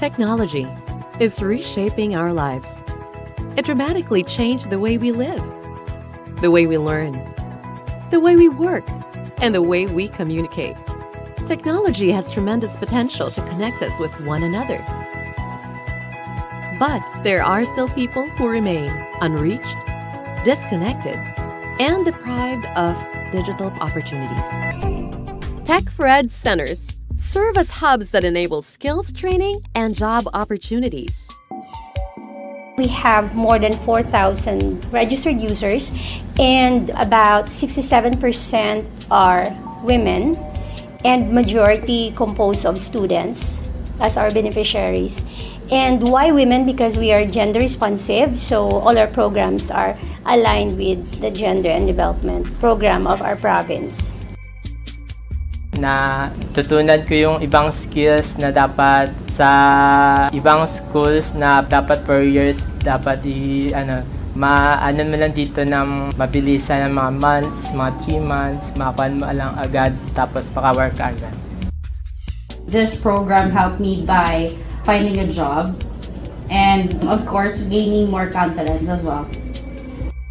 Technology is reshaping our lives. It dramatically changed the way we live, the way we learn, the way we work, and the way we communicate. Technology has tremendous potential to connect us with one another. But there are still people who remain unreached, disconnected, and deprived of digital opportunities. Tech4ED centers serve as hubs that enable skills training and job opportunities. We have more than 4,000 registered users, and about 67% are women, and majority composed of students as our beneficiaries. And why women? Because we are gender responsive, so all our programs are aligned with the gender and development program of our province. Na tutunan ko yung ibang skills na dapat sa ibang schools na dapat per years dapat maano mo lang dito ng mabilisan ng mga months, mga 3 months, makakuha mo lang agad tapos maka-work agad. This program helped me by finding a job and of course gaining more confidence as well.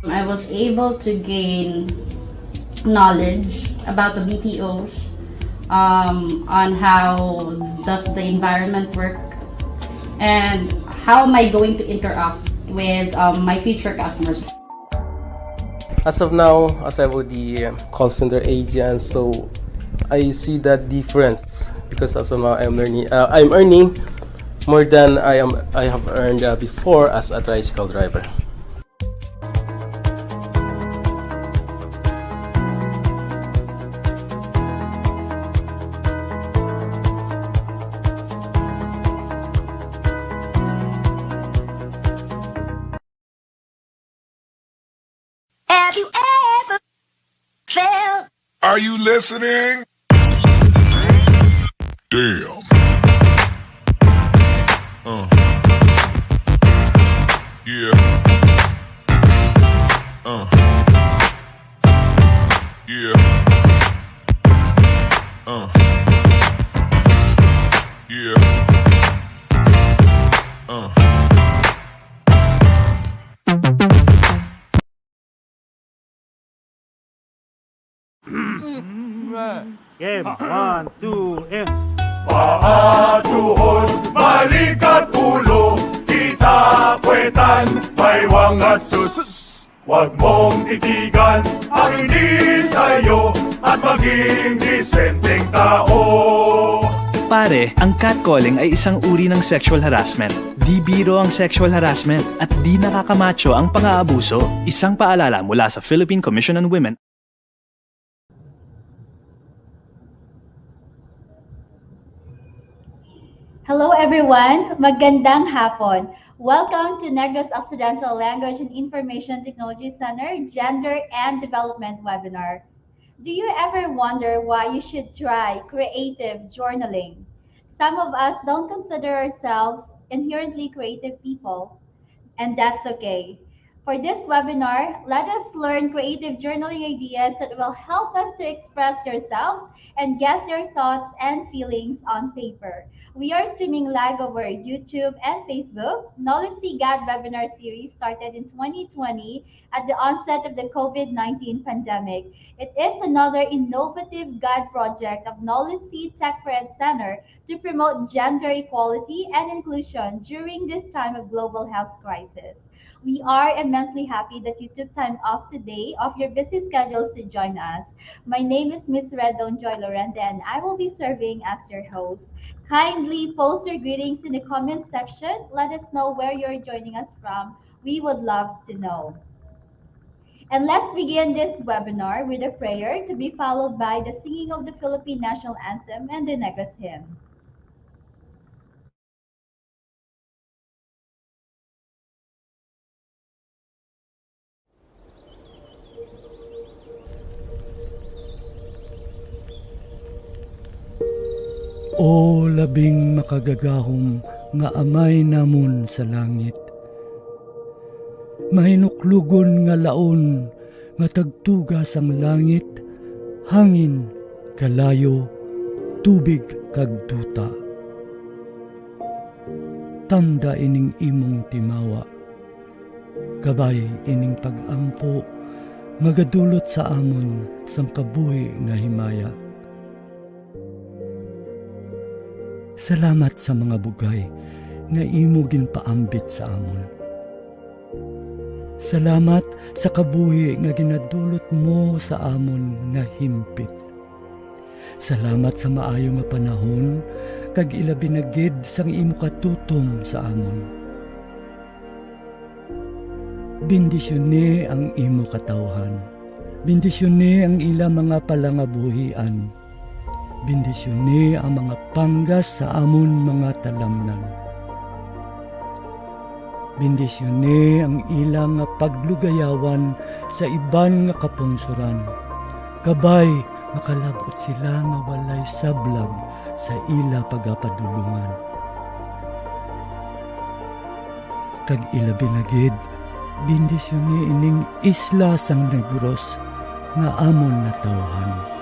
I was able to gain knowledge about the BPOs, on how does the environment work and how am I going to interact with my future customers. As of now, as I was the call center agent, so I see that difference because as of now I'm earning more than I have earned before as a tricycle driver. Have you ever felt? Are you listening? Damn. Yeah. Game, 1, 2, and... Paatuhon, balikat ulo, kita kwetan, may wangat sus. Huwag mong titigan ang hindi sa'yo at maging disenteng tao. Pare, ang catcalling ay isang uri ng sexual harassment. Di biro ang sexual harassment at di nakakamacho ang pang-aabuso. Isang paalala mula sa Philippine Commission on Women. Hello everyone! Magandang hapon! Welcome to Negros Occidental Language and Information Technology Center Gender and Development Webinar. Do you ever wonder why you should try creative journaling? Some of us don't consider ourselves inherently creative people, and that's okay. For this webinar, let us learn creative journaling ideas that will help us to express yourselves and get your thoughts and feelings on paper. We are streaming live over YouTube and Facebook. NOLITC GAD Webinar Series started in 2020 at the onset of the COVID-19 pandemic. It is another innovative GAD project of NOLITC Tech4ED Center to promote gender equality and inclusion during this time of global health crisis. We are immensely happy that you took time off today of your busy schedules to join us. My name is Ms. Redon Joy Lorenda and I will be serving as your host. Kindly post your greetings in the comment section. Let us know where you're joining us from. We would love to know. And let's begin this webinar with a prayer to be followed by the singing of the Philippine National Anthem and the Negros Hymn. O labing makagagahom nga amay namon sa langit, mahinuklugon nga laon nga tagtugas ang langit, hangin, kalayo, tubig kag duta. Tanda ining imong timawa, kabay ining pag-ampo, magadulot sa amon sang kabuhi nga himaya. Salamat sa mga bugay nga imo ginpaambit sa amon. Salamat sa kabuhi nga ginadulot mo sa amon nga himpit. Salamat sa maayo nga panahon kag ilabi na gid sang imo katutom sa amon. Bendisyone ang imo katawhan. Bendisyone ang ila mga palangabuhian. Bendisyone ang mga panggas sa amon mga talamnan. Bendisyone ang ilang nga paglugayawan sa iban nga kapungsuran. Kabay makalabot sila nga walay sablag sa ila pagapadulungan. Kag ila binagid, bendisyone ining isla sang Negros nga amon natawhan.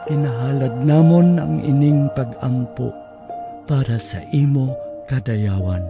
Kinahalad namon ang ining pag-ampo para sa imo kadayawan.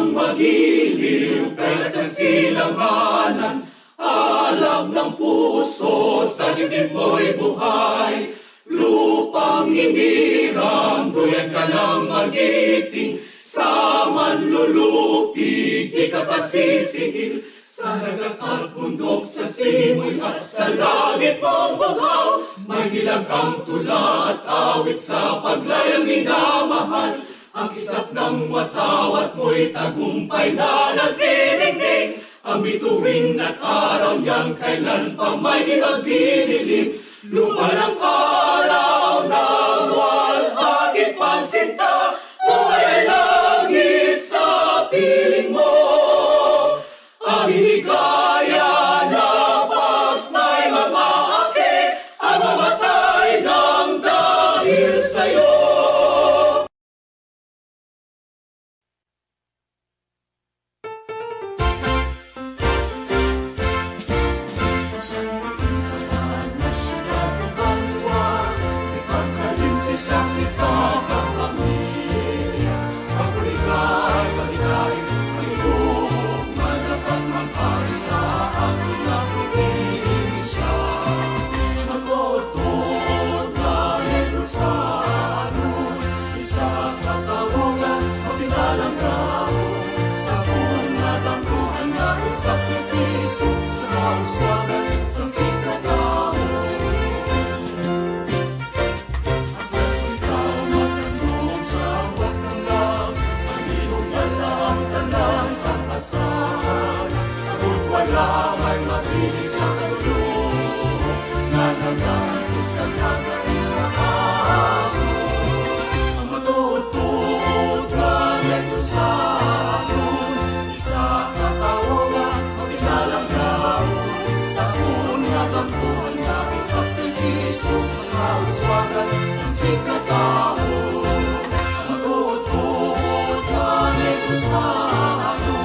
kang magiliw, kaya sa silanganan, alam ng puso, sa dibdib mo'y buhay. Lupang inirang, duyan ka ng magiting, sa manlulupig, di ka pasisihil. Sa dagat at bundok, sa simoy at sa langit mong bughaw, may hilag ang tula at awit sa paglayang minamahal. Ang kisap ng watawat mo'y tagumpay na nagdinigdig. Ang bituin at araw niyang kailan pa may magdidilim. Lupa ng araw ng walhagit pansinta, buhay ay langit sa piling mo. Ang hinigaya na pag may mga aki, ang mamatay ng dahil sa'yo. Sa kita kapamilya, pagbuligay, pagigay, pag-ibig, malapat mag-ari sa ating na probinsya. Nagotod na Negrosano, isa katawugan, mapinalang gamo, sa buong natangguhan na isakripiso, sa kauswagan, sa sikatamo. Sa kasahan, at wala may mapiling sa kalulong, nanagalos ka nagalis na ako. Ang matutod na Negrosano, isa katawagan, mapinalang gamo, sa buong natampuan na isakripiso, sa kauswagan, sa sikatao. Ang matutod na Negrosano,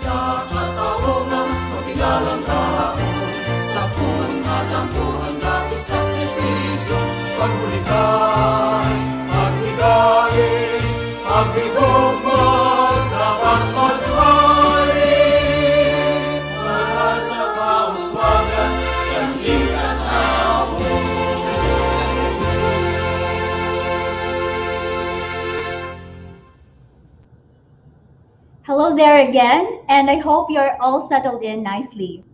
sa katawang mapigalang tao, sa punatangkuhan dati sakripisyo, pagbulikan, pagbigayin, paghibog dapat maghari, para sa kauswagan, ng sikatao. Hello there again, and I hope you're all settled in nicely.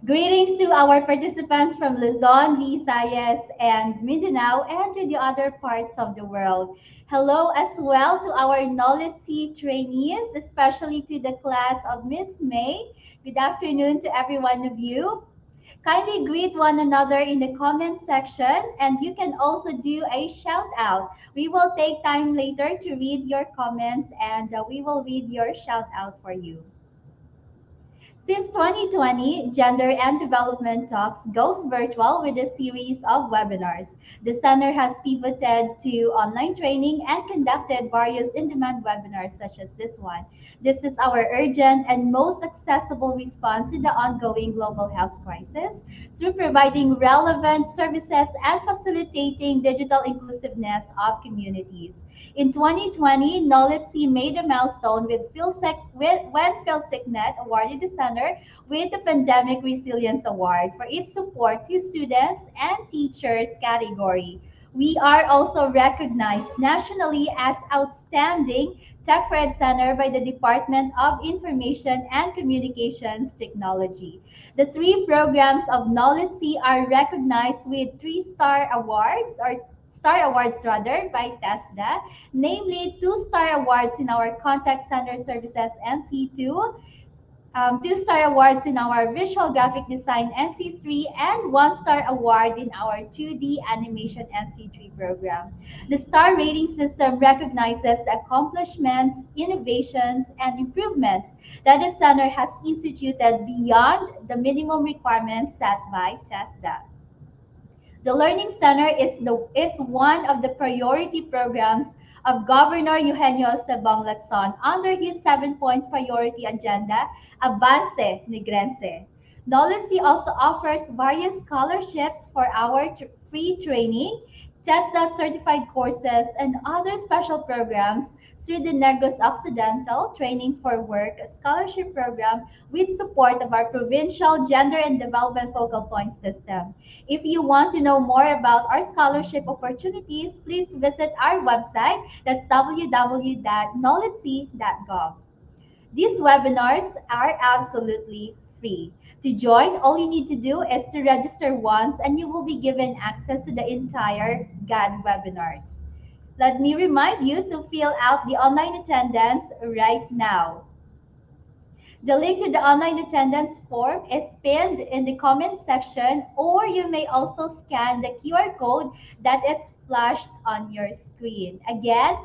Greetings to our participants from Luzon, Visayas, and Mindanao, and to the other parts of the world. Hello as well to our NOLITC trainees, especially to the class of Miss May. Good afternoon to every one of you. Kindly greet one another in the comment section, and you can also do a shout out. We will take time later to read your comments, and we will read your shout out for you. Since 2020, Gender and Development Talks goes virtual with a series of webinars. The center has pivoted to online training and conducted various in-demand webinars such as this one. This is our urgent and most accessible response to the ongoing global health crisis through providing relevant services and facilitating digital inclusiveness of communities. In 2020, NOLITC made a milestone when PhilSecNet awarded the center with the Pandemic Resilience Award for its support to students and teachers category. We are also recognized nationally as Outstanding Tech4ED Center by the Department of Information and Communications Technology. The three programs of NOLITC are recognized with 3-star awards or Star Awards rather by TESDA, namely 2-star awards in our Contact Center Services NC2, 2-star awards in our Visual Graphic Design NC3, and 1-star award in our 2D Animation NC3 program. The star rating system recognizes the accomplishments, innovations, and improvements that the center has instituted beyond the minimum requirements set by TESDA. The Learning Center is one of the priority programs of Governor Eugenio Esteban Lacson under his 7-point priority agenda, Avance Negrense. NOLITC also offers various scholarships for our free training TESDA certified courses, and other special programs through the Negros Occidental Training for Work scholarship program with support of our provincial gender and development focal point system. If you want to know more about our scholarship opportunities, please visit our website. That's www.nolitc.gov. These webinars are absolutely free. To join, all you need to do is to register once and you will be given access to the entire GAD webinars. Let me remind you to fill out the online attendance right now. The link to the online attendance form is pinned in the comment section, or you may also scan the QR code that is flashed on your screen. Again,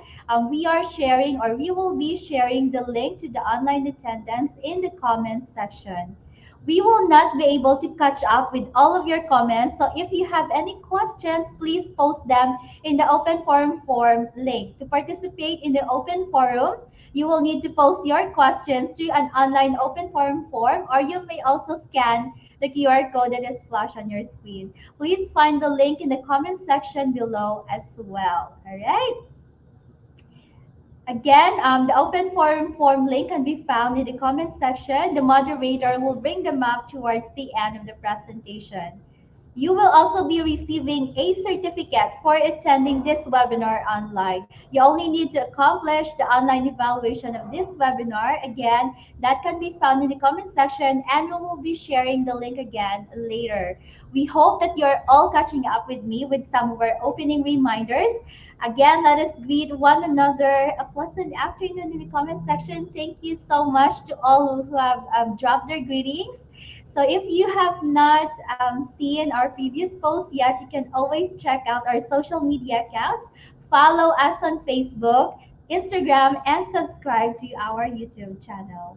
we are sharing, or we will be sharing the link to the online attendance in the comment section. We will not be able to catch up with all of your comments, so if you have any questions, please post them in the open forum form link. To participate in the open forum, you will need to post your questions through an online open forum form, or you may also scan the QR code that is flashed on your screen. Please find the link in the comment section below as well. All right. Again, the open forum form link can be found in the comment section. The moderator will bring them up towards the end of the presentation. You will also be receiving a certificate for attending this webinar online. You only need to accomplish the online evaluation of this webinar. Again, that can be found in the comment section, and we will be sharing the link again later. We hope that you're all catching up with me with some of our opening reminders. Again, let us greet one another. A pleasant afternoon in the comment section. Thank you so much to all who have dropped their greetings. So if you have not seen our previous posts yet, you can always check out our social media accounts. Follow us on Facebook, Instagram, and subscribe to our YouTube channel.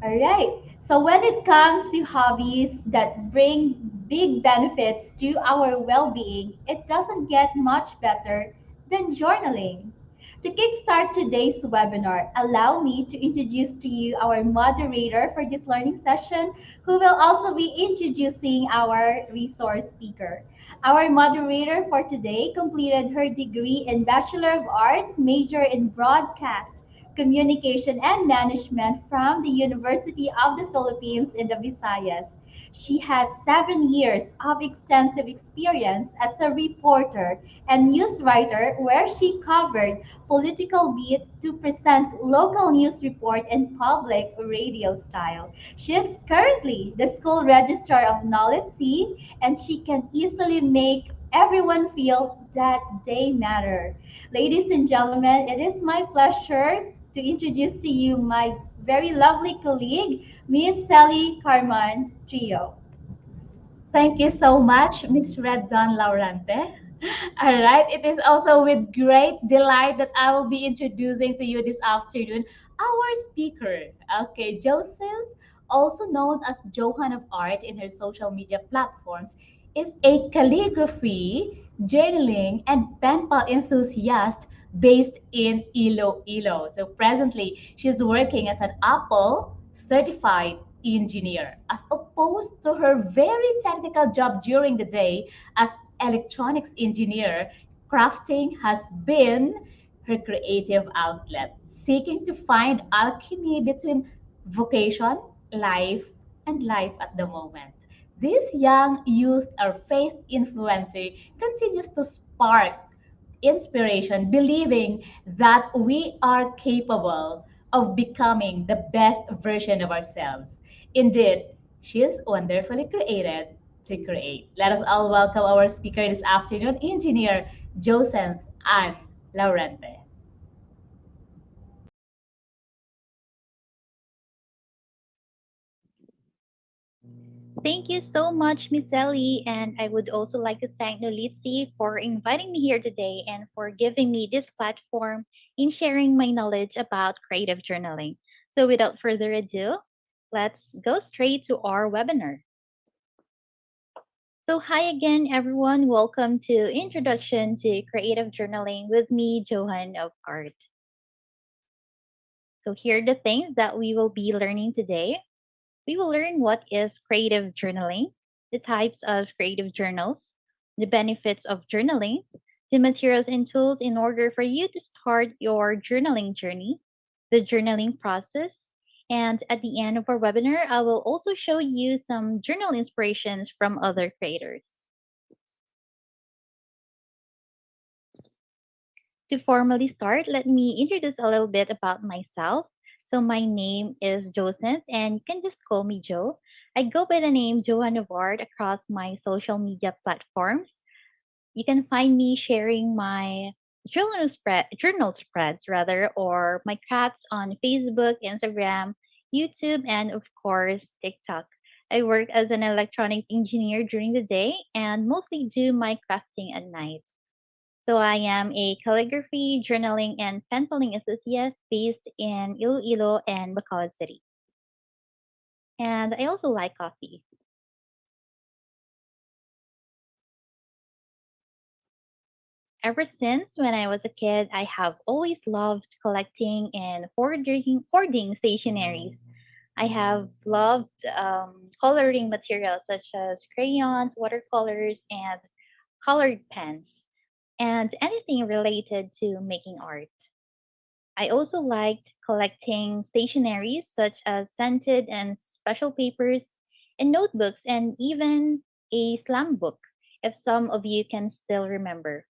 All right. So when it comes to hobbies that bring big benefits to our well-being, it doesn't get much better than journaling. To kickstart today's webinar, allow me to introduce to you our moderator for this learning session, who will also be introducing our resource speaker. Our moderator for today completed her degree in Bachelor of Arts, major in Broadcast Communication and Management from the University of the Philippines in the Visayas. She has 7 years of extensive experience as a reporter and news writer, where she covered political beat to present local news report in public radio style. She is currently the school registrar of NOLITC, and she can easily make everyone feel that they matter. Ladies and gentlemen, it is my pleasure to introduce to you my very lovely colleague, Miss Sally Carman Trio. Thank you so much, Miss Red Dawn Laurente. All right, it is also with great delight that I will be introducing to you this afternoon our speaker. Okay, Joseph, also known as Johan of Art in her social media platforms, is a calligraphy, journaling, and pen pal enthusiast based in Iloilo. So presently, she's working as an Apple certified engineer, as opposed to her very technical job during the day as electronics engineer. Crafting has been her creative outlet, seeking to find alchemy between vocation, life, and life at the moment. This young youth or faith influencer continues to spark inspiration, believing that we are capable of becoming the best version of ourselves. Indeed, she is wonderfully created to create. Let us all welcome our speaker this afternoon, Engineer Joseph Ann Laurente. Thank you so much, Miss Ellie, and I would also like to thank NOLITC for inviting me here today and for giving me this platform in sharing my knowledge about creative journaling. So without further ado, let's go straight to our webinar. So hi again, everyone. Welcome to Introduction to Creative Journaling with me, Johan of Art. So here are the things that we will be learning today. We will learn what is creative journaling, the types of creative journals, the benefits of journaling, the materials and tools in order for you to start your journaling journey, the journaling process, and at the end of our webinar, I will also show you some journal inspirations from other creators. To formally start, let me introduce a little bit about myself. So my name is Joseph, and you can just call me Joe. I go by the name Joanna Ward across my social media platforms. You can find me sharing my journal spreads rather, or my crafts on Facebook, Instagram, YouTube, and of course TikTok. I work as an electronics engineer during the day and mostly do my crafting at night. So I am a calligraphy, journaling, and penciling enthusiast based in Iloilo and Bacolod City. And I also like coffee. Ever since when I was a kid, I have always loved collecting and hoarding stationaries. I have loved coloring materials such as crayons, watercolors, and colored pens, and anything related to making art. I also liked collecting stationaries such as scented and special papers and notebooks and even a slam book, if some of you can still remember.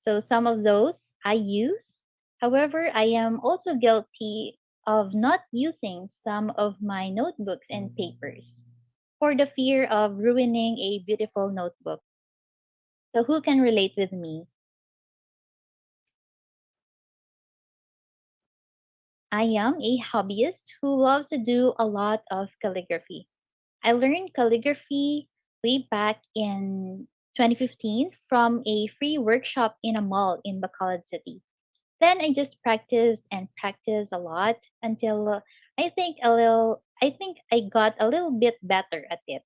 So some of those I use. However, I am also guilty of not using some of my notebooks and papers for the fear of ruining a beautiful notebook. So who can relate with me? I am a hobbyist who loves to do a lot of calligraphy. I learned calligraphy way back in 2015 from a free workshop in a mall in Bacolod City. Then I just practiced and practiced a lot until I think I got a little bit better at it,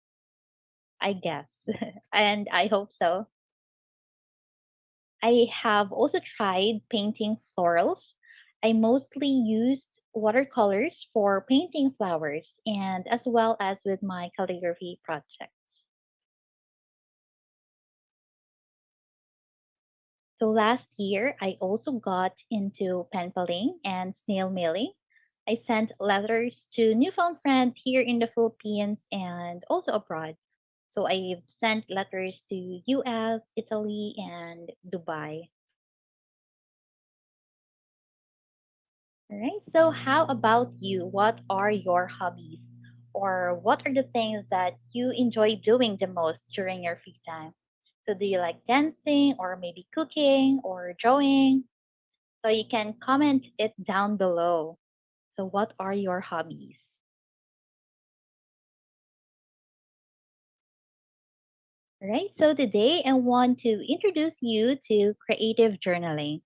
I guess. And I hope so. I have also tried painting florals. I mostly used watercolors for painting flowers and as well as with my calligraphy projects. So last year, I also got into pen paling and snail mailing. I sent letters to newfound friends here in the Philippines and also abroad. So I've sent letters to US, Italy, and Dubai. All right. So how about you? What are your hobbies? Or what are the things that you enjoy doing the most during your free time? So do you like dancing or maybe cooking or drawing? So you can comment it down below. So what are your hobbies? All right, so today I want to introduce you to creative journaling.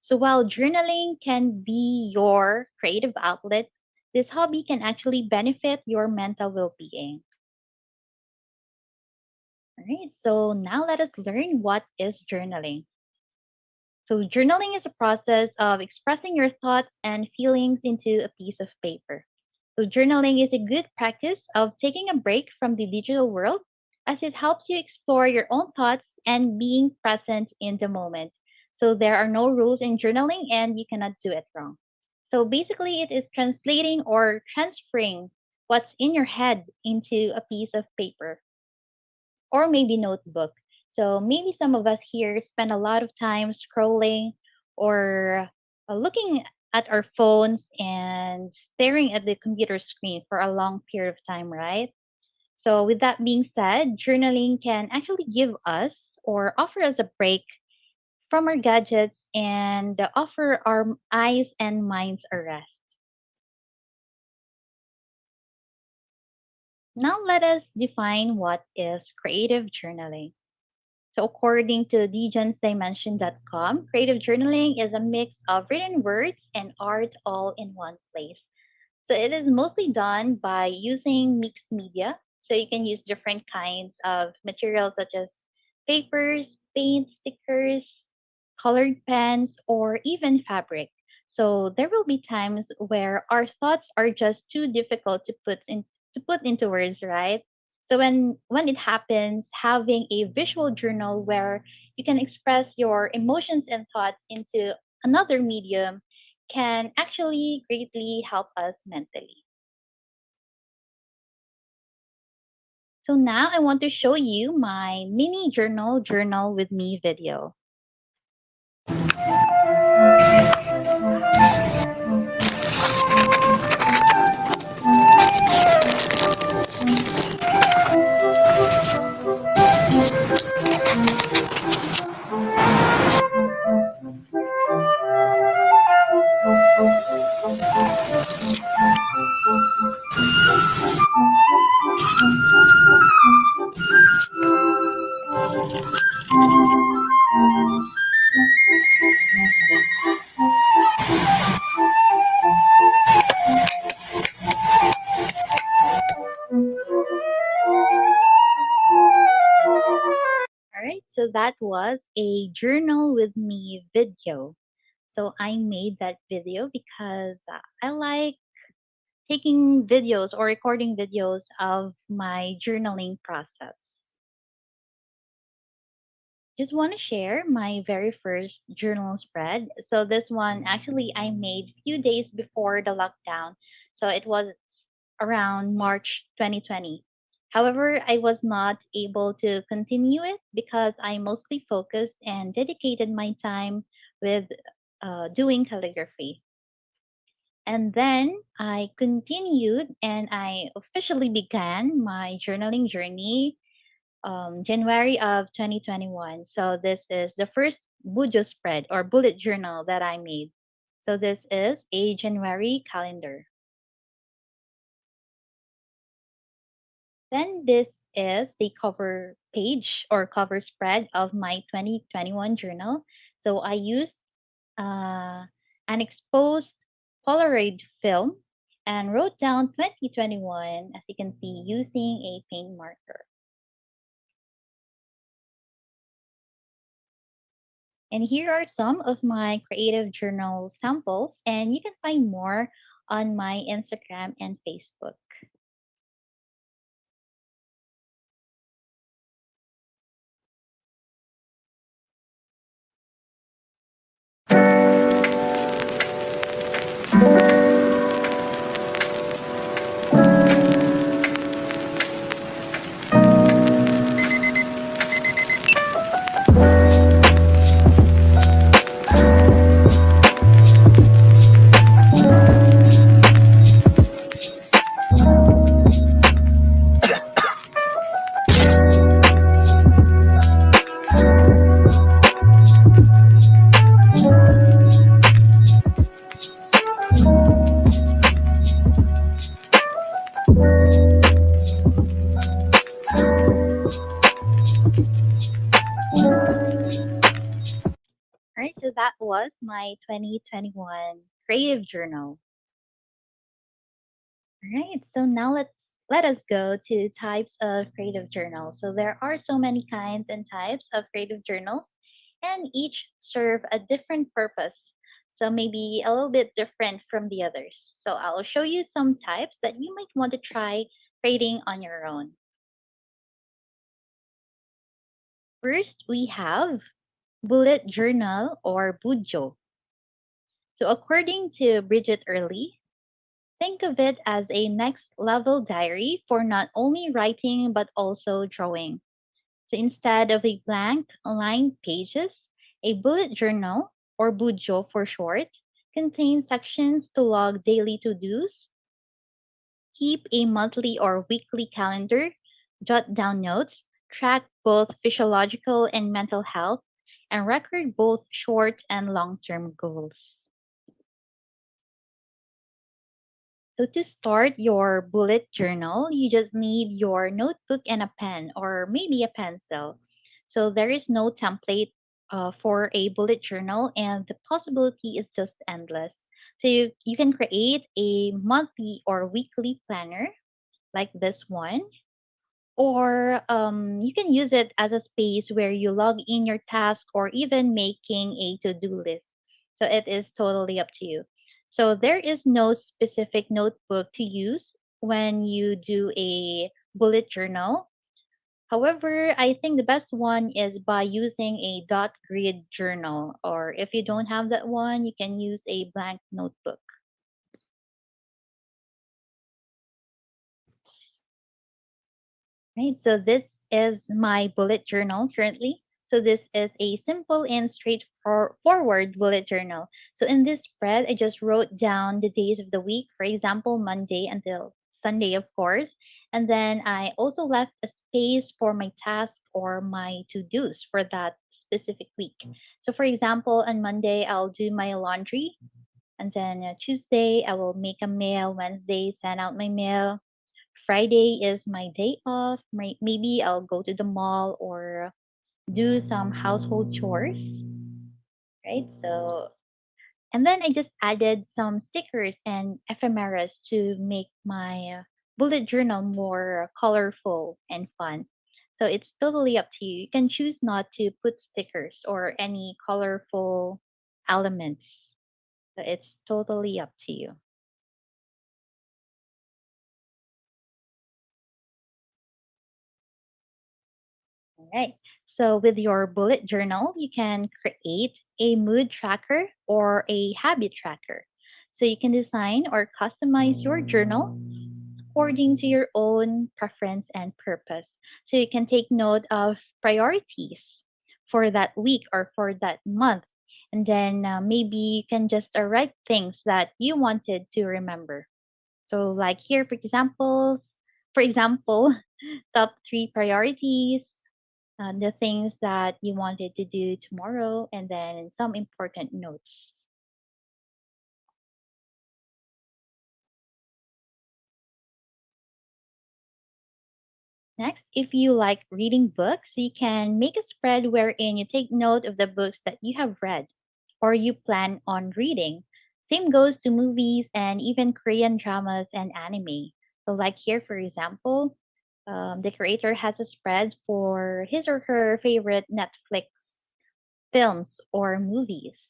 So while journaling can be your creative outlet, this hobby can actually benefit your mental well-being. All right, so now let us learn what is journaling. So journaling is a process of expressing your thoughts and feelings into a piece of paper. So, journaling is a good practice of taking a break from the digital world as it helps you explore your own thoughts and being present in the moment. So, there are no rules in journaling and you cannot do it wrong. So, basically, it is translating or transferring what's in your head into a piece of paper or maybe notebook. So, maybe some of us here spend a lot of time scrolling or looking at our phones and staring at the computer screen for a long period of time, right? So, with that being said, journaling can actually give us or offer us a break from our gadgets and offer our eyes and minds a rest. Now, let us define what is creative journaling. So, according to djensdimension.com, creative journaling is a mix of written words and art all in one place. So it is mostly done by using mixed media. So you can use different kinds of materials such as papers, paint, stickers, colored pens, or even fabric. So there will be times where our thoughts are just too difficult to put into words, right? So when it happens, having a visual journal where you can express your emotions and thoughts into another medium can actually greatly help us mentally. So now I want to show you my mini journal with me video. All right, so that was a journal with me video. So I made that video because I like taking videos or recording videos of my journaling process. Just want to share my very first journal spread. So this one actually I made few days before the lockdown. So it was around March 2020. However, I was not able to continue it because I mostly focused and dedicated my time with doing calligraphy. And then I continued and I officially began my journaling journey January of 2021. So this is the first Bujo spread or bullet journal that I made. So this is a January calendar. Then this is the cover page or cover spread of my 2021 journal. So I used an exposed Polaroid film and wrote down 2021 as you can see using a paint marker. And here are some of my creative journal samples, and you can find more on my Instagram and Facebook. All right, so that was my 2021 creative journal. All right, so now let us go to types of creative journals. So there are so many kinds and types of creative journals, and each serve a different purpose. So maybe a little bit different from the others. So I'll show you some types that you might want to try creating on your own. First, we have bullet journal or bujo. So according to Bridget Early, think of it as a next level diary for not only writing but also drawing. So instead of a blank lined pages, a bullet journal, or bujo for short, contains sections to log daily to-dos, keep a monthly or weekly calendar, jot down notes, track both physiological and mental health, and record both short and long-term goals. So to start your bullet journal, you just need your notebook and a pen or maybe a pencil. So there is no template for a bullet journal and the possibility is just endless. So you can create a monthly or weekly planner like this one, or you can use it as a space where you log in your task or even making a to-do list. So it is totally up to you. So there is no specific notebook to use when you do a bullet journal. However, I think the best one is by using a dot grid journal, or if you don't have that one, you can use a blank notebook. Right, so this is my bullet journal currently. So this is a simple and straightforward bullet journal. So in this spread, I just wrote down the days of the week, for example, Monday until Sunday, of course. And then I also left a space for my task or my to-dos for that specific week. So for example, on Monday, I'll do my laundry. And then Tuesday, I will make a meal. Wednesday, send out my mail. Friday is my day off. Maybe I'll go to the mall or do some household chores, right? So, and then I just added some stickers and ephemeras to make my bullet journal more colorful and fun. So it's totally up to you. You can choose not to put stickers or any colorful elements. So it's totally up to you. All right. So with your bullet journal, you can create a mood tracker or a habit tracker. So you can design or customize your journal according to your own preference and purpose. So you can take note of priorities for that week or for that month. And then maybe you can just write things that you wanted to remember. So like here, for example, top 3 priorities, the things that you wanted to do tomorrow, and then some important notes. Next, if you like reading books, you can make a spread wherein you take note of the books that you have read or you plan on reading. Same goes to movies and even Korean dramas and anime. So, like here, for example, the creator has a spread for his or her favorite Netflix films or movies.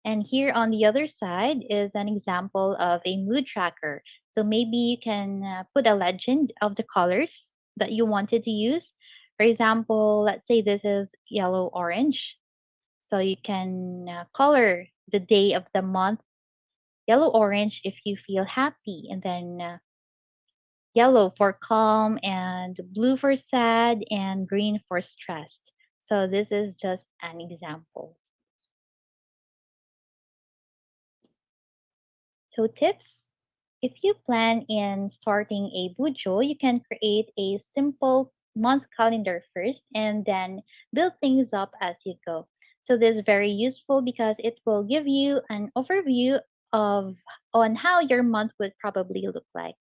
And here on the other side is an example of a mood tracker. So maybe you can put a legend of the colors that you wanted to use. For example, let's say this is yellow orange. So you can color the day of the month yellow orange if you feel happy, and then yellow for calm, and blue for sad, and green for stressed. So this is just an example. So tips, if you plan in starting a bujo, you can create a simple month calendar first and then build things up as you go. So this is very useful because it will give you an overview of on how your month would probably look like.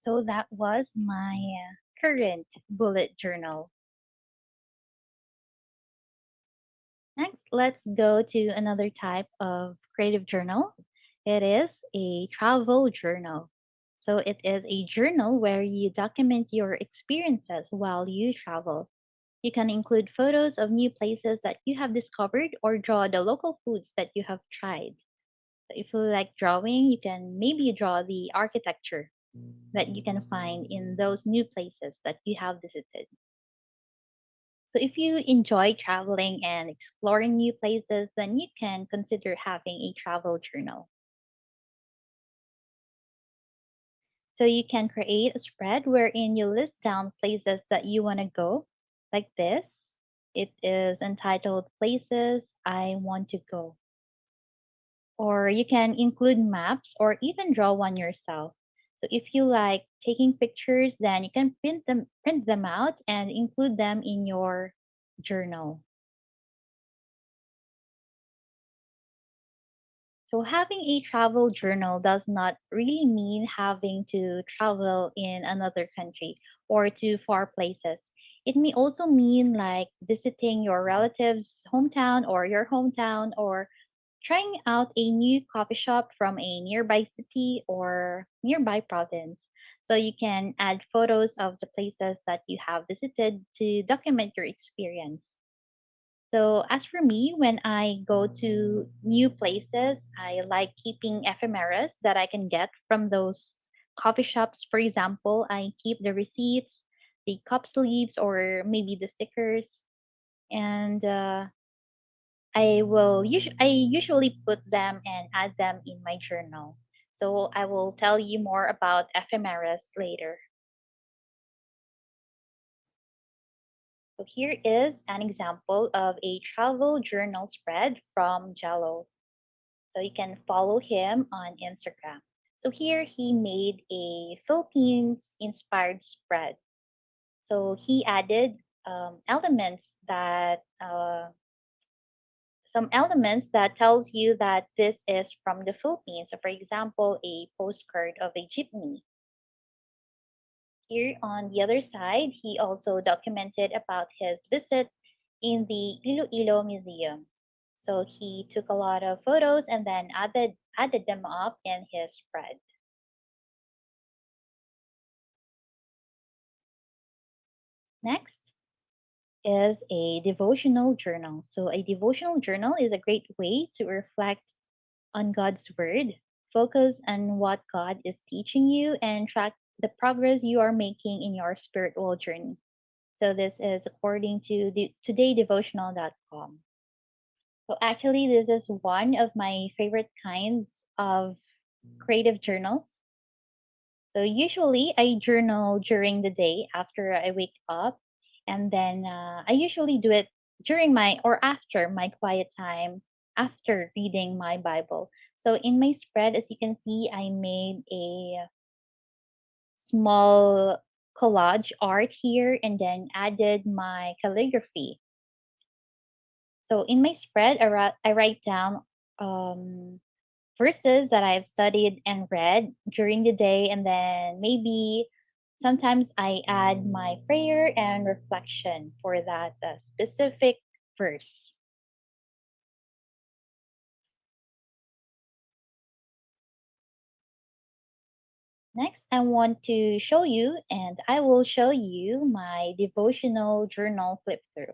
So that was my current bullet journal. Next, let's go to another type of creative journal. It is a travel journal. So it is a journal where you document your experiences while you travel. You can include photos of new places that you have discovered or draw the local foods that you have tried. So if you like drawing, you can maybe draw the architecture that you can find in those new places that you have visited. So if you enjoy traveling and exploring new places, then you can consider having a travel journal. So you can create a spread wherein you list down places that you want to go, like this. It is entitled Places I Want to Go. Or you can include maps or even draw one yourself. So if you like taking pictures, then you can print them out and include them in your journal. So having a travel journal does not really mean having to travel in another country or to far places. It may also mean like visiting your relatives' hometown or your hometown, or trying out a new coffee shop from a nearby city or nearby province. So you can add photos of the places that you have visited to document your experience. So, as for me, when I go to new places, I like keeping ephemeras that I can get from those coffee shops. For example, I keep the receipts, the cup sleeves, or maybe the stickers, and I usually put them and add them in my journal. So I will tell you more about ephemeras later. So here is an example of a travel journal spread from Jello. So you can follow him on Instagram. So here he made a Philippines inspired spread. So he added elements that some elements that tells you that this is from the Philippines. So for example, a postcard of a jeepney. Here on the other side, he also documented about his visit in the Iloilo Museum. So he took a lot of photos and then added them up in his spread. Next is a devotional journal. So a devotional journal is a great way to reflect on God's word, focus on what God is teaching you, and track the progress you are making in your spiritual journey. So this is according to todaydevotional.com. So actually, this is one of my favorite kinds of creative journals. So usually I journal during the day after I wake up, and then I usually do it during my or after my quiet time after reading my Bible. So in my spread, as you can see, I made a small collage art here and then added my calligraphy. So in my spread, I write down verses that I've studied and read during the day, and then maybe sometimes I add my prayer and reflection for that specific verse. Next, I want to show you, and I will show you my devotional journal flip through.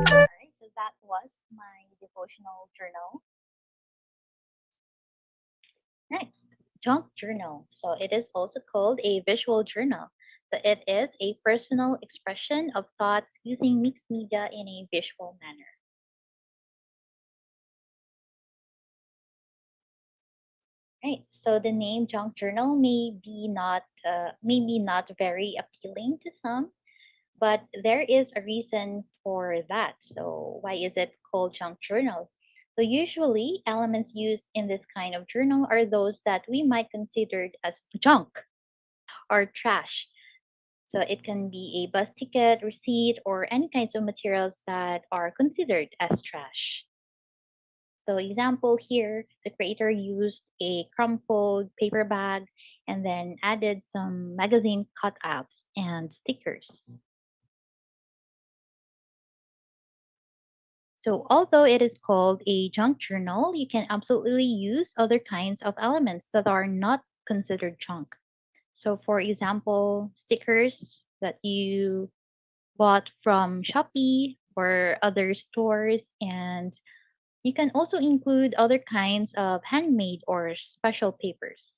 Alright, so that was my devotional journal. Next, junk journal. So it is also called a visual journal. So it is a personal expression of thoughts using mixed media in a visual manner. Right. So the name junk journal maybe not very appealing to some, but there is a reason for that. So why is it called junk journal? So usually elements used in this kind of journal are those that we might consider as junk or trash. So it can be a bus ticket, receipt, or any kinds of materials that are considered as trash. So example here, the creator used a crumpled paper bag and then added some magazine cutouts and stickers. So although it is called a junk journal, you can absolutely use other kinds of elements that are not considered junk. So, for example, stickers that you bought from Shopee or other stores, and you can also include other kinds of handmade or special papers.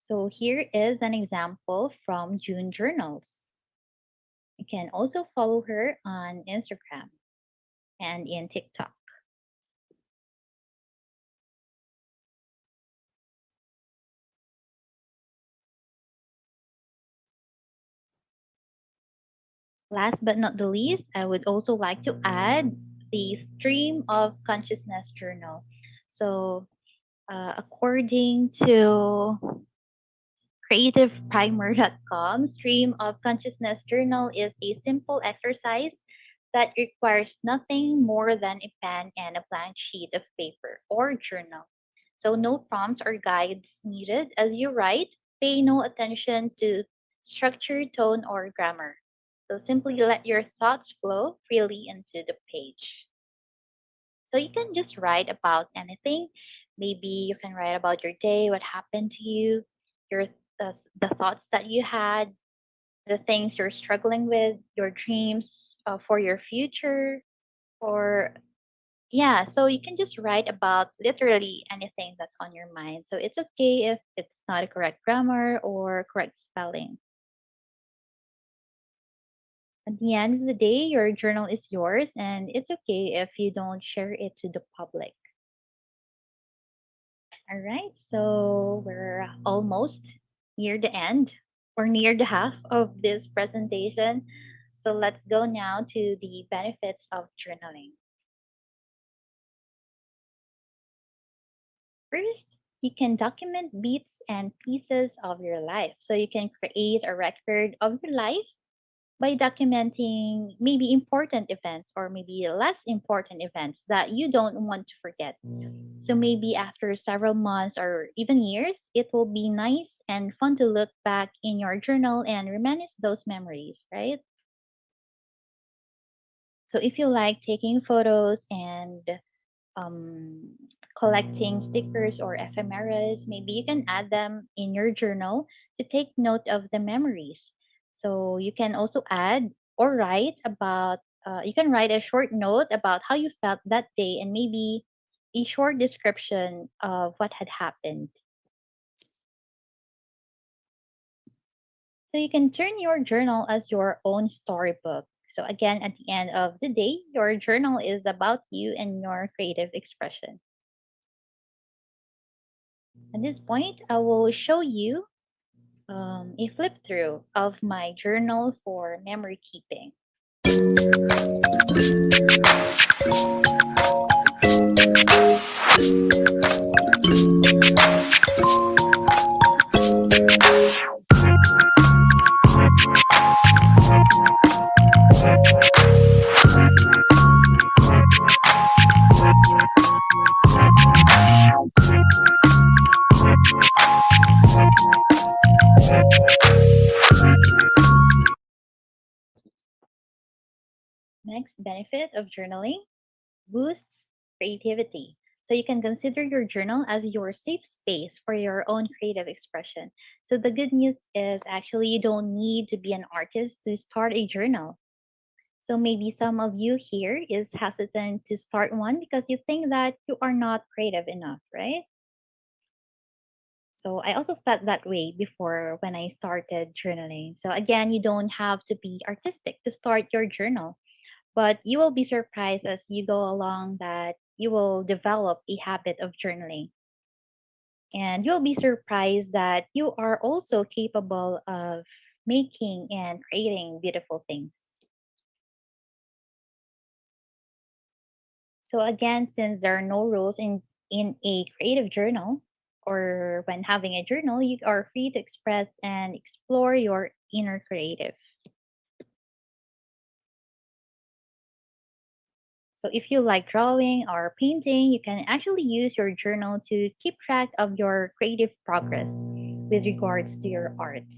So here is an example from June Journals. You can also follow her on Instagram and in TikTok. Last but not the least, I would also like to add the Stream of Consciousness Journal. So, according to creativeprimer.com, Stream of Consciousness Journal is a simple exercise that requires nothing more than a pen and a blank sheet of paper or journal. So, no prompts or guides needed as you write. Pay no attention to structure, tone, or grammar. So, simply let your thoughts flow freely into the page. So, you can just write about anything. Maybe you can write about your day, what happened to you, your the thoughts that you had, the things you're struggling with, your dreams for your future, or yeah, so you can just write about literally anything that's on your mind. So it's okay if it's not a correct grammar or correct spelling. At the end of the day, your journal is yours, and it's okay if you don't share it to the public. All right, so we're almost near the end or near the half of this presentation. So let's go now to the benefits of journaling. First, you can document bits and pieces of your life. So you can create a record of your life by documenting maybe important events or maybe less important events that you don't want to forget. So maybe after several months or even years, it will be nice and fun to look back in your journal and reminisce those memories, right? So if you like taking photos and um, collecting stickers or ephemeras, maybe you can add them in your journal to take note of the memories. So you can also add or write about, you can write a short note about how you felt that day and maybe a short description of what had happened. So you can turn your journal as your own storybook. So again, at the end of the day, your journal is about you and your creative expression. At this point, I will show you a flip through of my journal for memory keeping. Next benefit of journaling, boosts creativity. So you can consider your journal as your safe space for your own creative expression. So the good news is actually you don't need to be an artist to start a journal. So maybe some of you here is hesitant to start one because you think that you are not creative enough, right? So I also felt that way before when I started journaling. So again, you don't have to be artistic to start your journal, but you will be surprised as you go along that you will develop a habit of journaling. And you'll be surprised that you are also capable of making and creating beautiful things. So again, since there are no rules in a creative journal or when having a journal, you are free to express and explore your inner creative. So if you like drawing or painting, you can actually use your journal to keep track of your creative progress with regards to your art.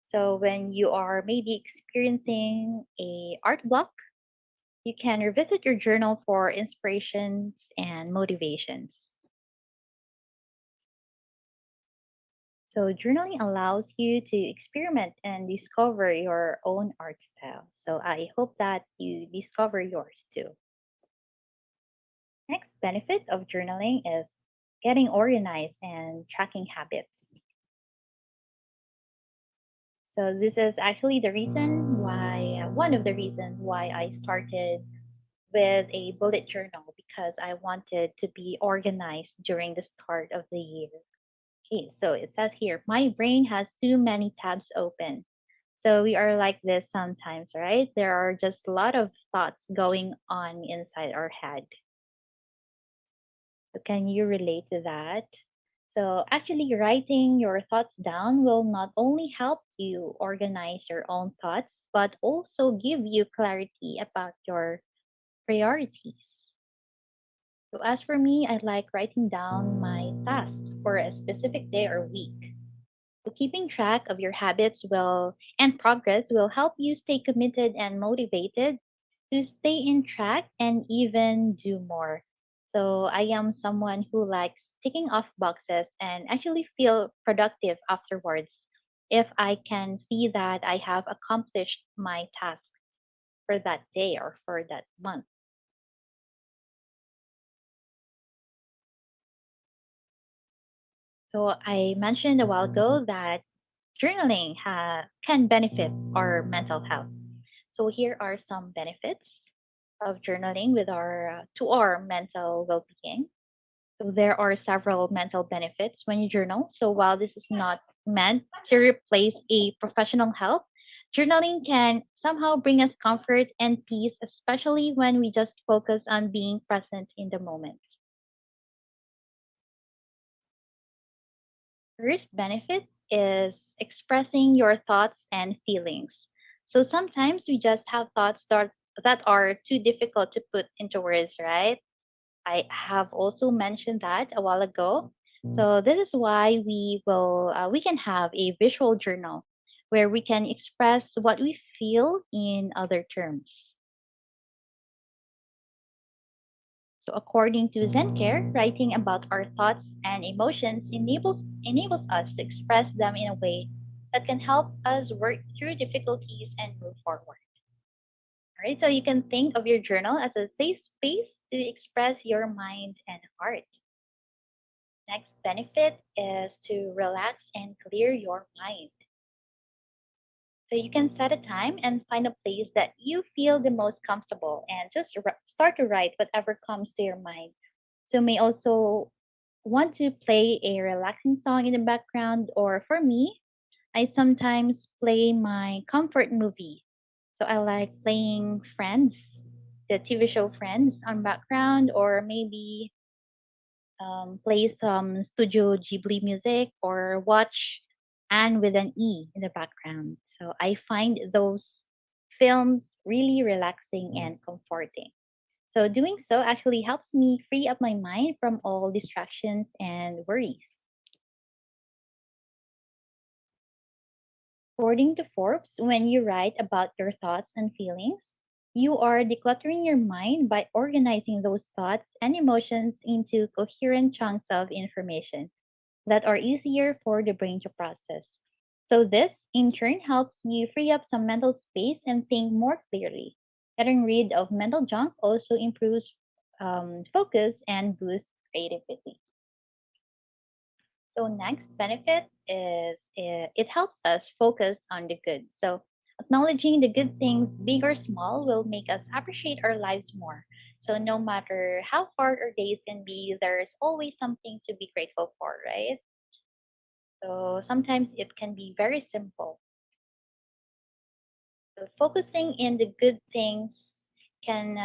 So when you are maybe experiencing a art block, you can revisit your journal for inspirations and motivations. So journaling allows you to experiment and discover your own art style. So I hope that you discover yours too. Next benefit of journaling is getting organized and tracking habits. So this is actually the reason why, one of the reasons why I started with a bullet journal, because I wanted to be organized during the start of the year. Okay, so it says here, my brain has too many tabs open. So we are like this sometimes, right? There are just a lot of thoughts going on inside our head. So can you relate to that? So actually writing your thoughts down will not only help you organize your own thoughts, but also give you clarity about your priorities. So as for me, I like writing down my tasks for a specific day or week. So keeping track of your habits will and progress will help you stay committed and motivated to stay in track and even do more. So I am someone who likes ticking off boxes and actually feel productive afterwards if I can see that I have accomplished my task for that day or for that month. So I mentioned a while ago that journaling can benefit our mental health. So here are some benefits of journaling with our to our mental well-being. So there are several mental benefits when you journal. So while this is not meant to replace a professional help, journaling can somehow bring us comfort and peace, especially when we just focus on being present in the moment. First benefit is expressing your thoughts and feelings. So sometimes we just have thoughts that are too difficult to put into words, right? I have also mentioned that a while ago. So this is why we can have a visual journal where we can express what we feel in other terms. So according to Zen writing about our thoughts and emotions enables us to express them in a way that can help us work through difficulties and move forward. All right, so you can think of your journal as a safe space to express your mind and heart. Next benefit is to relax and clear your mind. So you can set a time and find a place that you feel the most comfortable and just start to write whatever comes to your mind. So may also want to play a relaxing song in the background, or for me, I sometimes play my comfort movie. So I like playing Friends, the TV show Friends on background, or maybe play some Studio Ghibli music or watch Anne with an E in the background. So I find those films really relaxing and comforting. So doing so actually helps me free up my mind from all distractions and worries. According to Forbes, when you write about your thoughts and feelings, you are decluttering your mind by organizing those thoughts and emotions into coherent chunks of information that are easier for the brain to process. So, this in turn helps you free up some mental space and think more clearly. Getting rid of mental junk also improves focus and boosts creativity. So next benefit is it helps us focus on the good. So acknowledging the good things, big or small, will make us appreciate our lives more. So no matter how hard our days can be, there's always something to be grateful for, right? So sometimes it can be very simple. So focusing in the good things can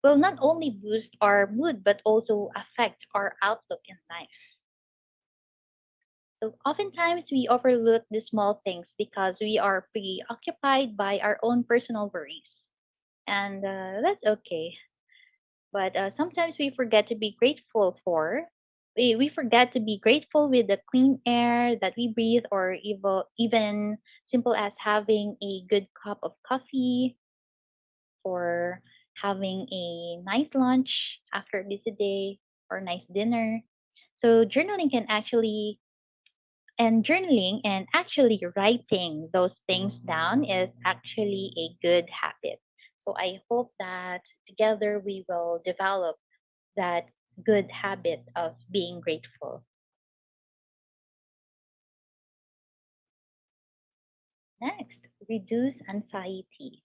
will not only boost our mood but also affect our outlook in life. So oftentimes we overlook the small things because we are preoccupied by our own personal worries. And that's okay. But sometimes we forget to be grateful for. We forget to be grateful with the clean air that we breathe, or even simple as having a good cup of coffee, or having a nice lunch after a busy day, or nice dinner. So journaling can actually And journaling and actually writing those things down is actually a good habit. So I hope that together we will develop that good habit of being grateful. Next, reduce anxiety.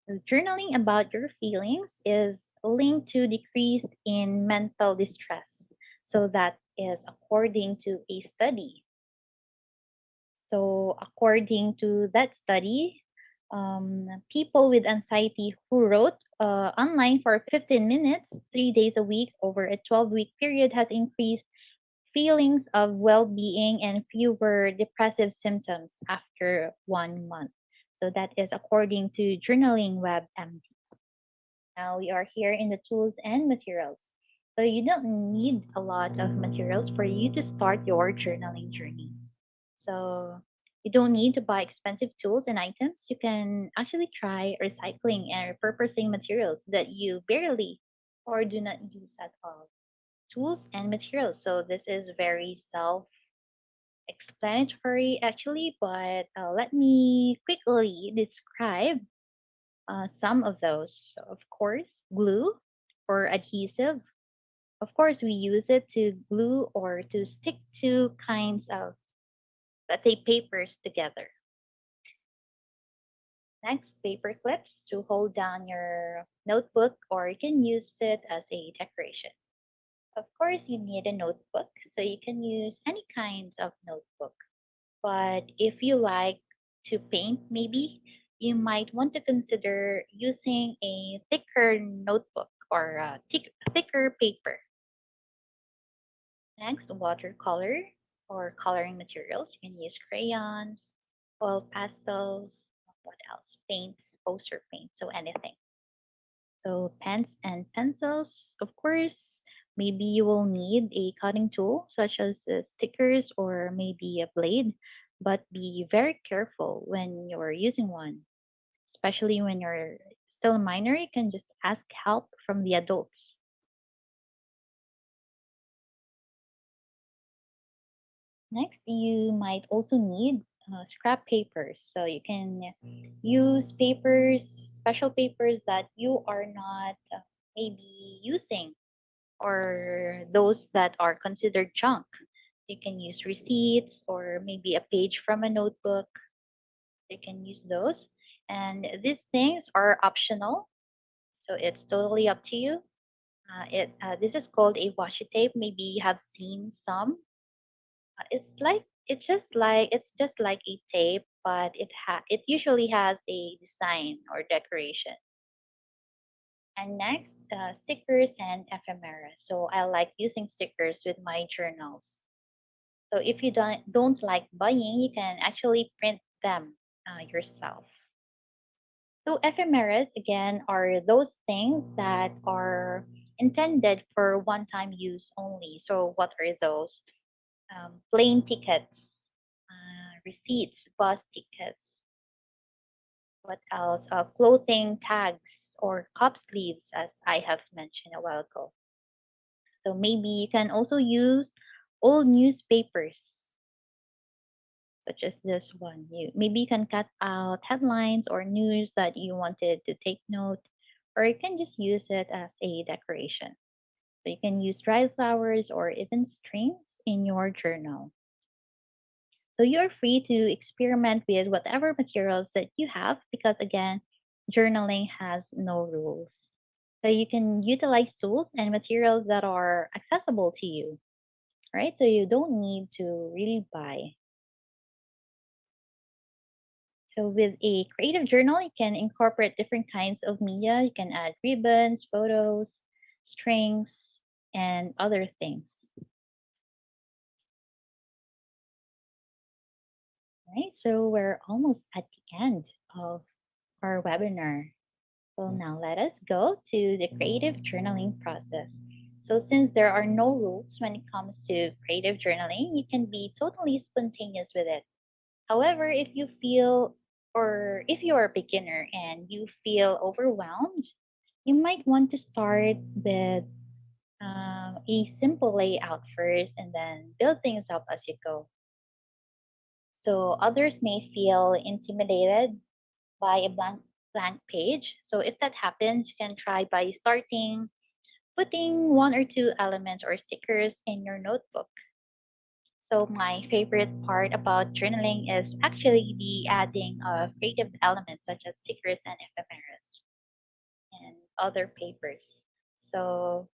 So journaling about your feelings is linked to decrease in mental distress. So that is according to a study. So according to that study, people with anxiety who wrote online for 15 minutes, 3 days a week over a 12-week period has increased feelings of well-being and fewer depressive symptoms after 1 month. So that is according to Journaling WebMD. Now we are here in the tools and materials. So you don't need a lot of materials for you to start your journaling journey. So you don't need to buy expensive tools and items. You can actually try recycling and repurposing materials that you barely or do not use at all. Tools and materials. So this is very self explanatory actually, but let me quickly describe some of those. So of course, glue or adhesive. Of course, we use it to glue or to stick two kinds of, let's say, papers together. Next, paper clips to hold down your notebook, or you can use it as a decoration. Of course, you need a notebook, so you can use any kinds of notebook. But if you like to paint, maybe you might want to consider using a thicker notebook or thicker paper. Next, watercolor or coloring materials. You can use crayons, oil pastels, what else? Paints, poster paint, so anything. So pens and pencils, of course, maybe you will need a cutting tool such as stickers or maybe a blade, but be very careful when you're using one, especially when you're still a minor. You can just ask help from the adults. Next, you might also need scrap papers. So you can use papers, special papers that you are not maybe using or those that are considered junk. You can use receipts or maybe a page from a notebook. You can use those. And these things are optional, so it's totally up to you. This is called a washi tape. Maybe you have seen some. It's just like a tape, but it usually has a design or decoration. And next, stickers and ephemera. So I like using stickers with my journals. So if you don't like buying, you can actually print them yourself. So ephemeras again are those things that are intended for one-time use only. So what are those? Plane tickets, receipts, bus tickets. What else? Clothing tags or cup sleeves, as I have mentioned a while ago. So maybe you can also use old newspapers, such as this one. Maybe you can cut out headlines or news that you wanted to take note, or you can just use it as a decoration. So you can use dried flowers or even strings in your journal. So you're free to experiment with whatever materials that you have because, again, journaling has no rules. So you can utilize tools and materials that are accessible to you, right? So you don't need to really buy. So with a creative journal, you can incorporate different kinds of media. You can add ribbons, photos, strings, and other things. Right, so we're almost at the end of our webinar. So now let us go to the creative journaling process. So since there are no rules when it comes to creative journaling, you can be totally spontaneous with it. However, if you feel or if you are a beginner and you feel overwhelmed, you might want to start with a simple layout first and then build things up as you go. So others may feel intimidated by a blank page. So if that happens, you can try by starting putting one or two elements or stickers in your notebook. So my favorite part about journaling is actually the adding of creative elements such as stickers and ephemeras and other papers. So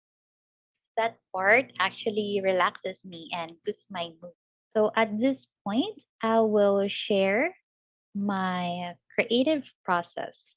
that part actually relaxes me and boosts my mood. So at this point, I will share my creative process.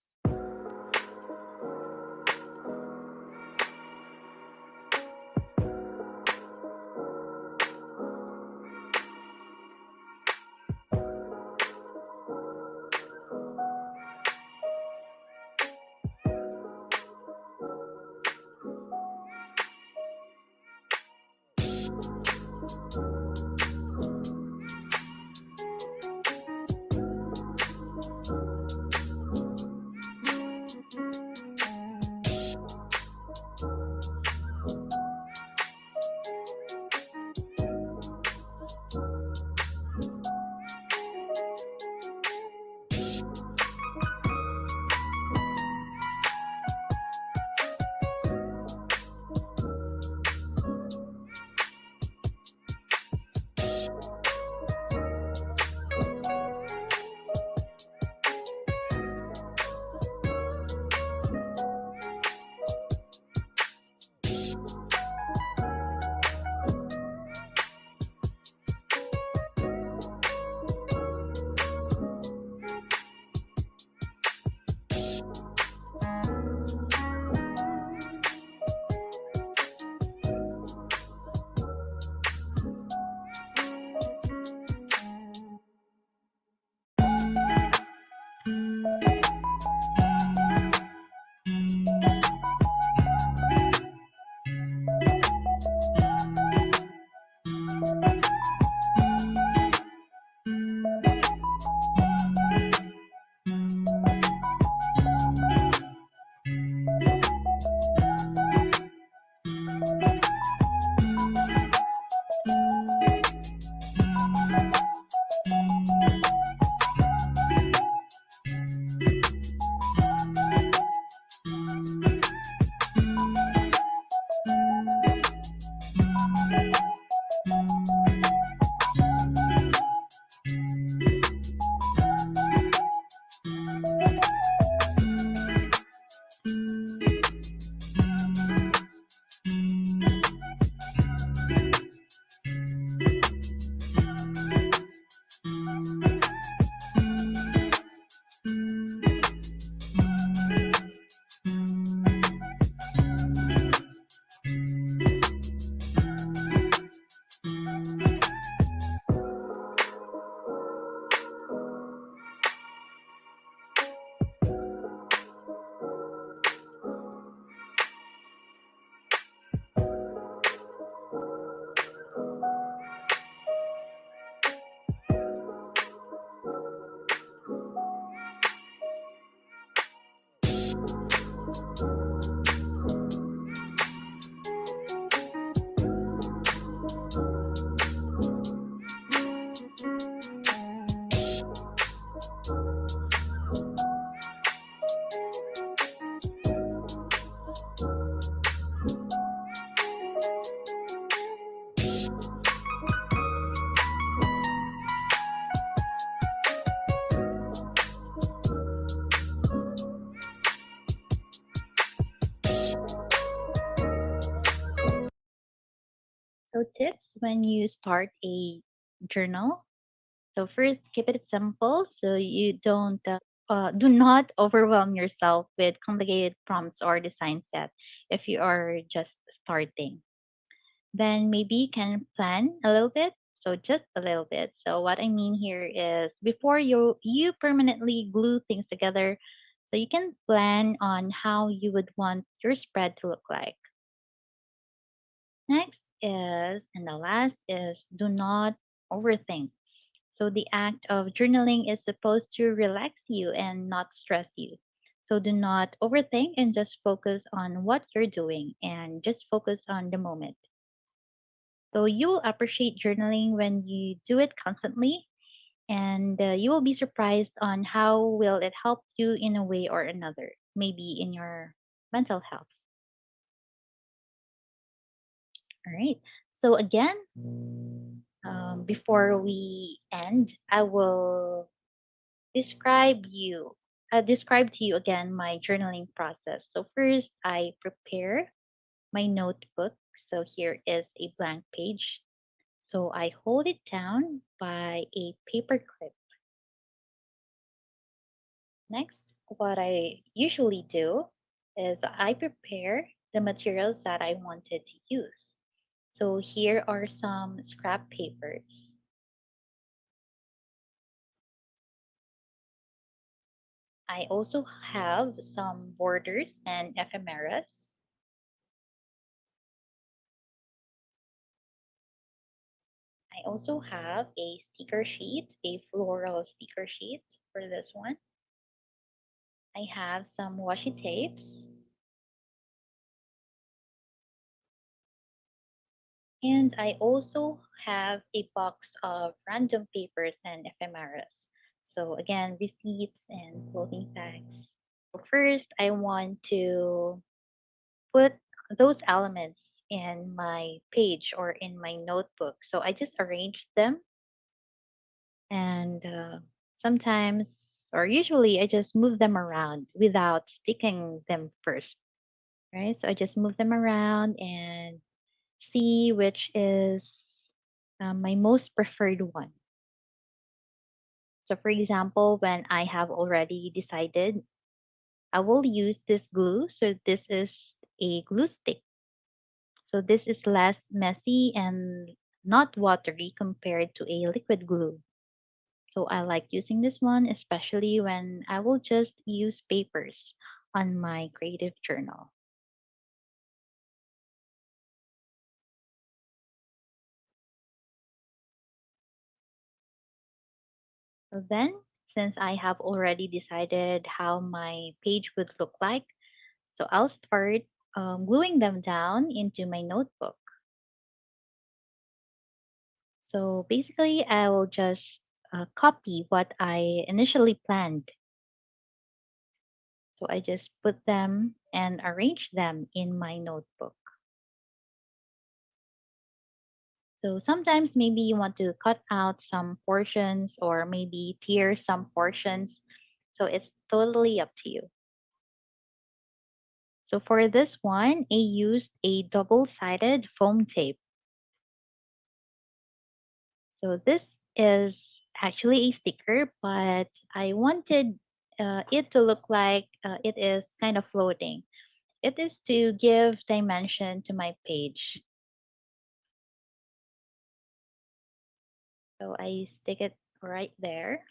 So tips when you start a journal. So first, keep it simple so you don't do not overwhelm yourself with complicated prompts or design set if you are just starting. Then maybe you can plan a little bit. So just a little bit. So what I mean here is before you permanently glue things together, so you can plan on how you would want your spread to look like. Next is, and the last is, do not overthink. So the act of journaling is supposed to relax you and not stress you. So do not overthink and just focus on what you're doing and just focus on the moment. So you will appreciate journaling when you do it constantly, and you will be surprised on how will it help you in a way or another, maybe in your mental health. All right. So again, before we end, I will describe to you again my journaling process. So first, I prepare my notebook. So here is a blank page. So I hold it down by a paper clip. Next, what I usually do is I prepare the materials that I wanted to use. So here are some scrap papers. I also have some borders and ephemeras. I also have a sticker sheet, a floral sticker sheet for this one. I have some washi tapes. And I also have a box of random papers and ephemeras. So again, receipts and clothing bags. First, I want to put those elements in my page or in my notebook. So I just arrange them, and sometimes or usually I just move them around without sticking them first, right? So I just move them around and see which is my most preferred one. So for example, when I have already decided I will use this glue, so this is a glue stick. So this is less messy and not watery compared to a liquid glue. So I like using this one, especially when I will just use papers on my creative journal. So then, since I have already decided how my page would look like, so I'll start gluing them down into my notebook. So basically, I will just copy what I initially planned. So I just put them and arrange them in my notebook. So sometimes maybe you want to cut out some portions or maybe tear some portions. So it's totally up to you. So for this one, I used a double-sided foam tape. So this is actually a sticker, but I wanted it to look like it is kind of floating. It is to give dimension to my page. So I stick it right there.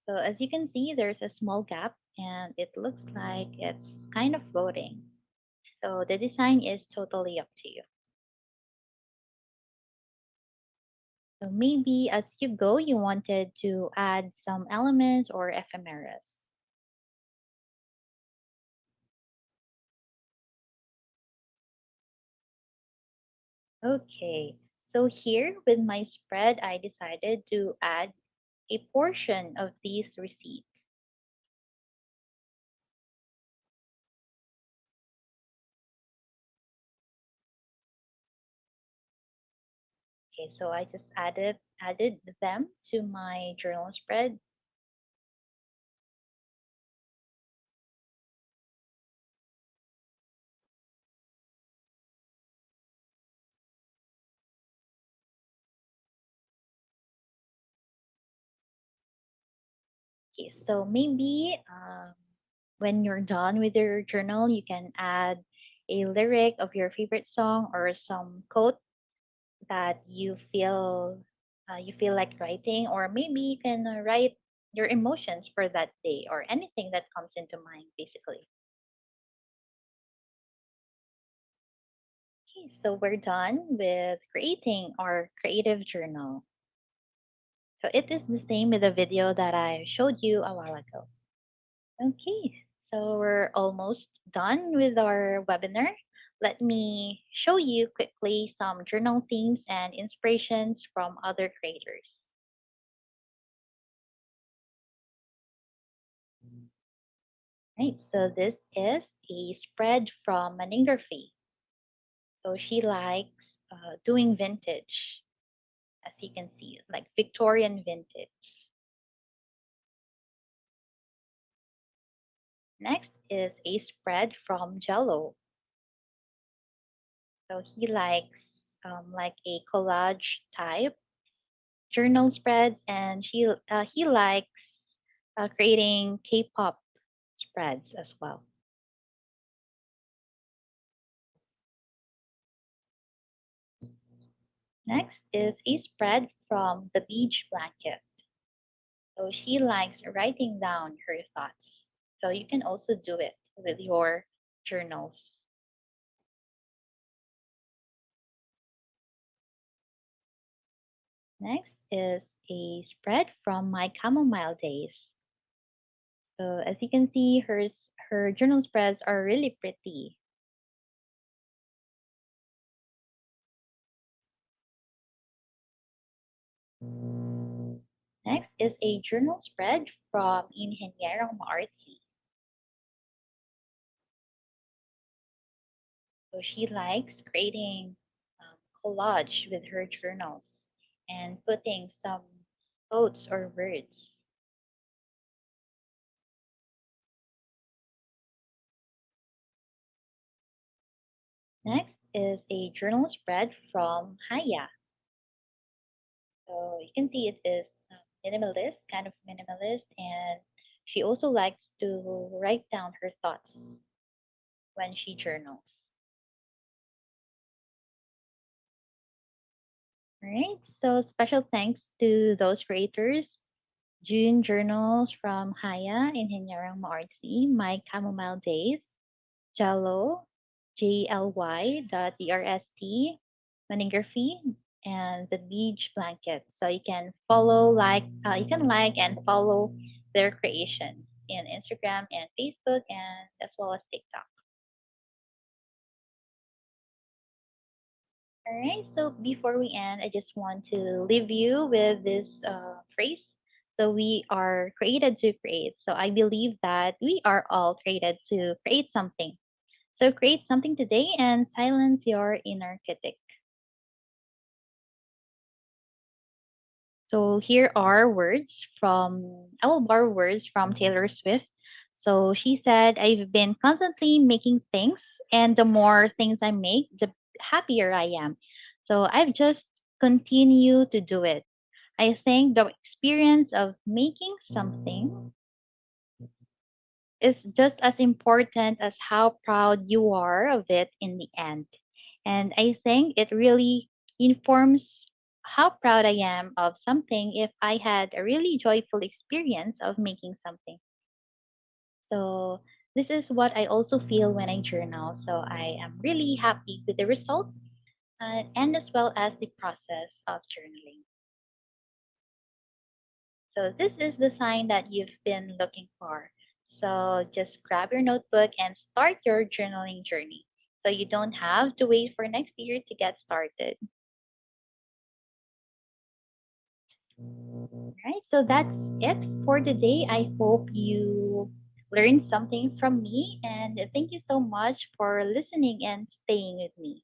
So as you can see, there's a small gap and it looks like it's kind of floating. So the design is totally up to you. So maybe as you go, you wanted to add some elements or ephemeras. Okay, so here with my spread, I decided to add a portion of these receipts. Okay, so I just added them to my journal spread. Okay, so maybe when you're done with your journal, you can add a lyric of your favorite song or some quote that you feel like writing, or maybe you can write your emotions for that day or anything that comes into mind, basically. Okay, so we're done with creating our creative journal. So it is the same with the video that I showed you a while ago. Okay, so we're almost done with our webinar. Let me show you quickly some journal themes and inspirations from other creators. Right, so this is a spread from Maningerfi. So she likes doing vintage, as you can see, like Victorian vintage. Next is a spread from Jello. So he likes like a collage type journal spreads, and he likes creating K-pop spreads as well. Next is a spread from the beach blanket. So she likes writing down her thoughts. So you can also do it with your journals. Next is a spread from my chamomile days. So as you can see, her journal spreads are really pretty. Next is a journal spread from Ingenieros Maartsi. So she likes creating collage with her journals and putting some quotes or words. Next is a journal spread from Haya. So you can see it is minimalist, kind of minimalist, and she also likes to write down her thoughts when she journals. All right, so special thanks to those creators: June Journals from Haya, Ingenieros Maartsi, My Chamomile Days, Jello, JLY.DRST, Maningerfi, and the Beach Blanket. So you can you can like and follow their creations in Instagram and Facebook, and as well as TikTok. All right, so before we end, I just want to leave you with this phrase. So we are created to create. So I believe that we are all created to create something. So create something today and silence your inner critic. So here are I will borrow words from Taylor Swift. So she said, I've been constantly making things, and the more things I make, the happier I am. So I've just continued to do it. I think the experience of making something is just as important as how proud you are of it in the end. And I think it really informs how proud I am of something if I had a really joyful experience of making something. So this is what I also feel when I journal. So I am really happy with the result and as well as the process of journaling. So this is the sign that you've been looking for. So just grab your notebook and start your journaling journey. So you don't have to wait for next year to get started. Right, so that's it for today. I hope you learned something from me, and thank you so much for listening and staying with me.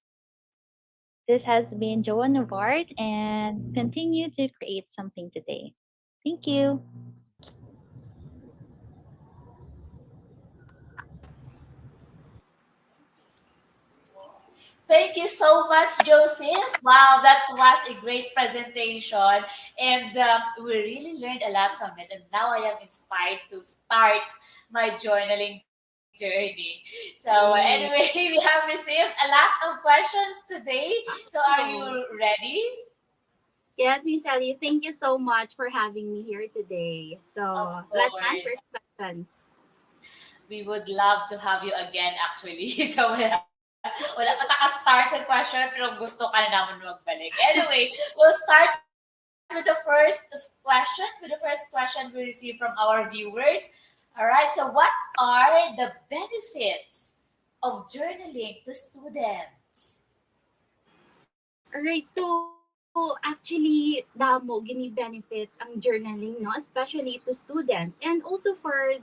This has been Joanne Novard, and continue to create something today. Thank you. Thank you so much, Joseph. Wow, that was a great presentation. And we really learned a lot from it. And now I am inspired to start my journaling journey. So, anyway, we have received a lot of questions today. So, are you ready? Yes, Miss Ellie, thank you so much for having me here today. So Of let's answer course. questions. We would love to have you again, actually. So, wala pa taka-start sa question, pero gusto ka na naman magbalik. Anyway, we'll start with the first question. With the first question we received from our viewers. All right, so what are the benefits of journaling to students? Alright, so actually, damo gini benefits ang journaling, no, especially to students and also for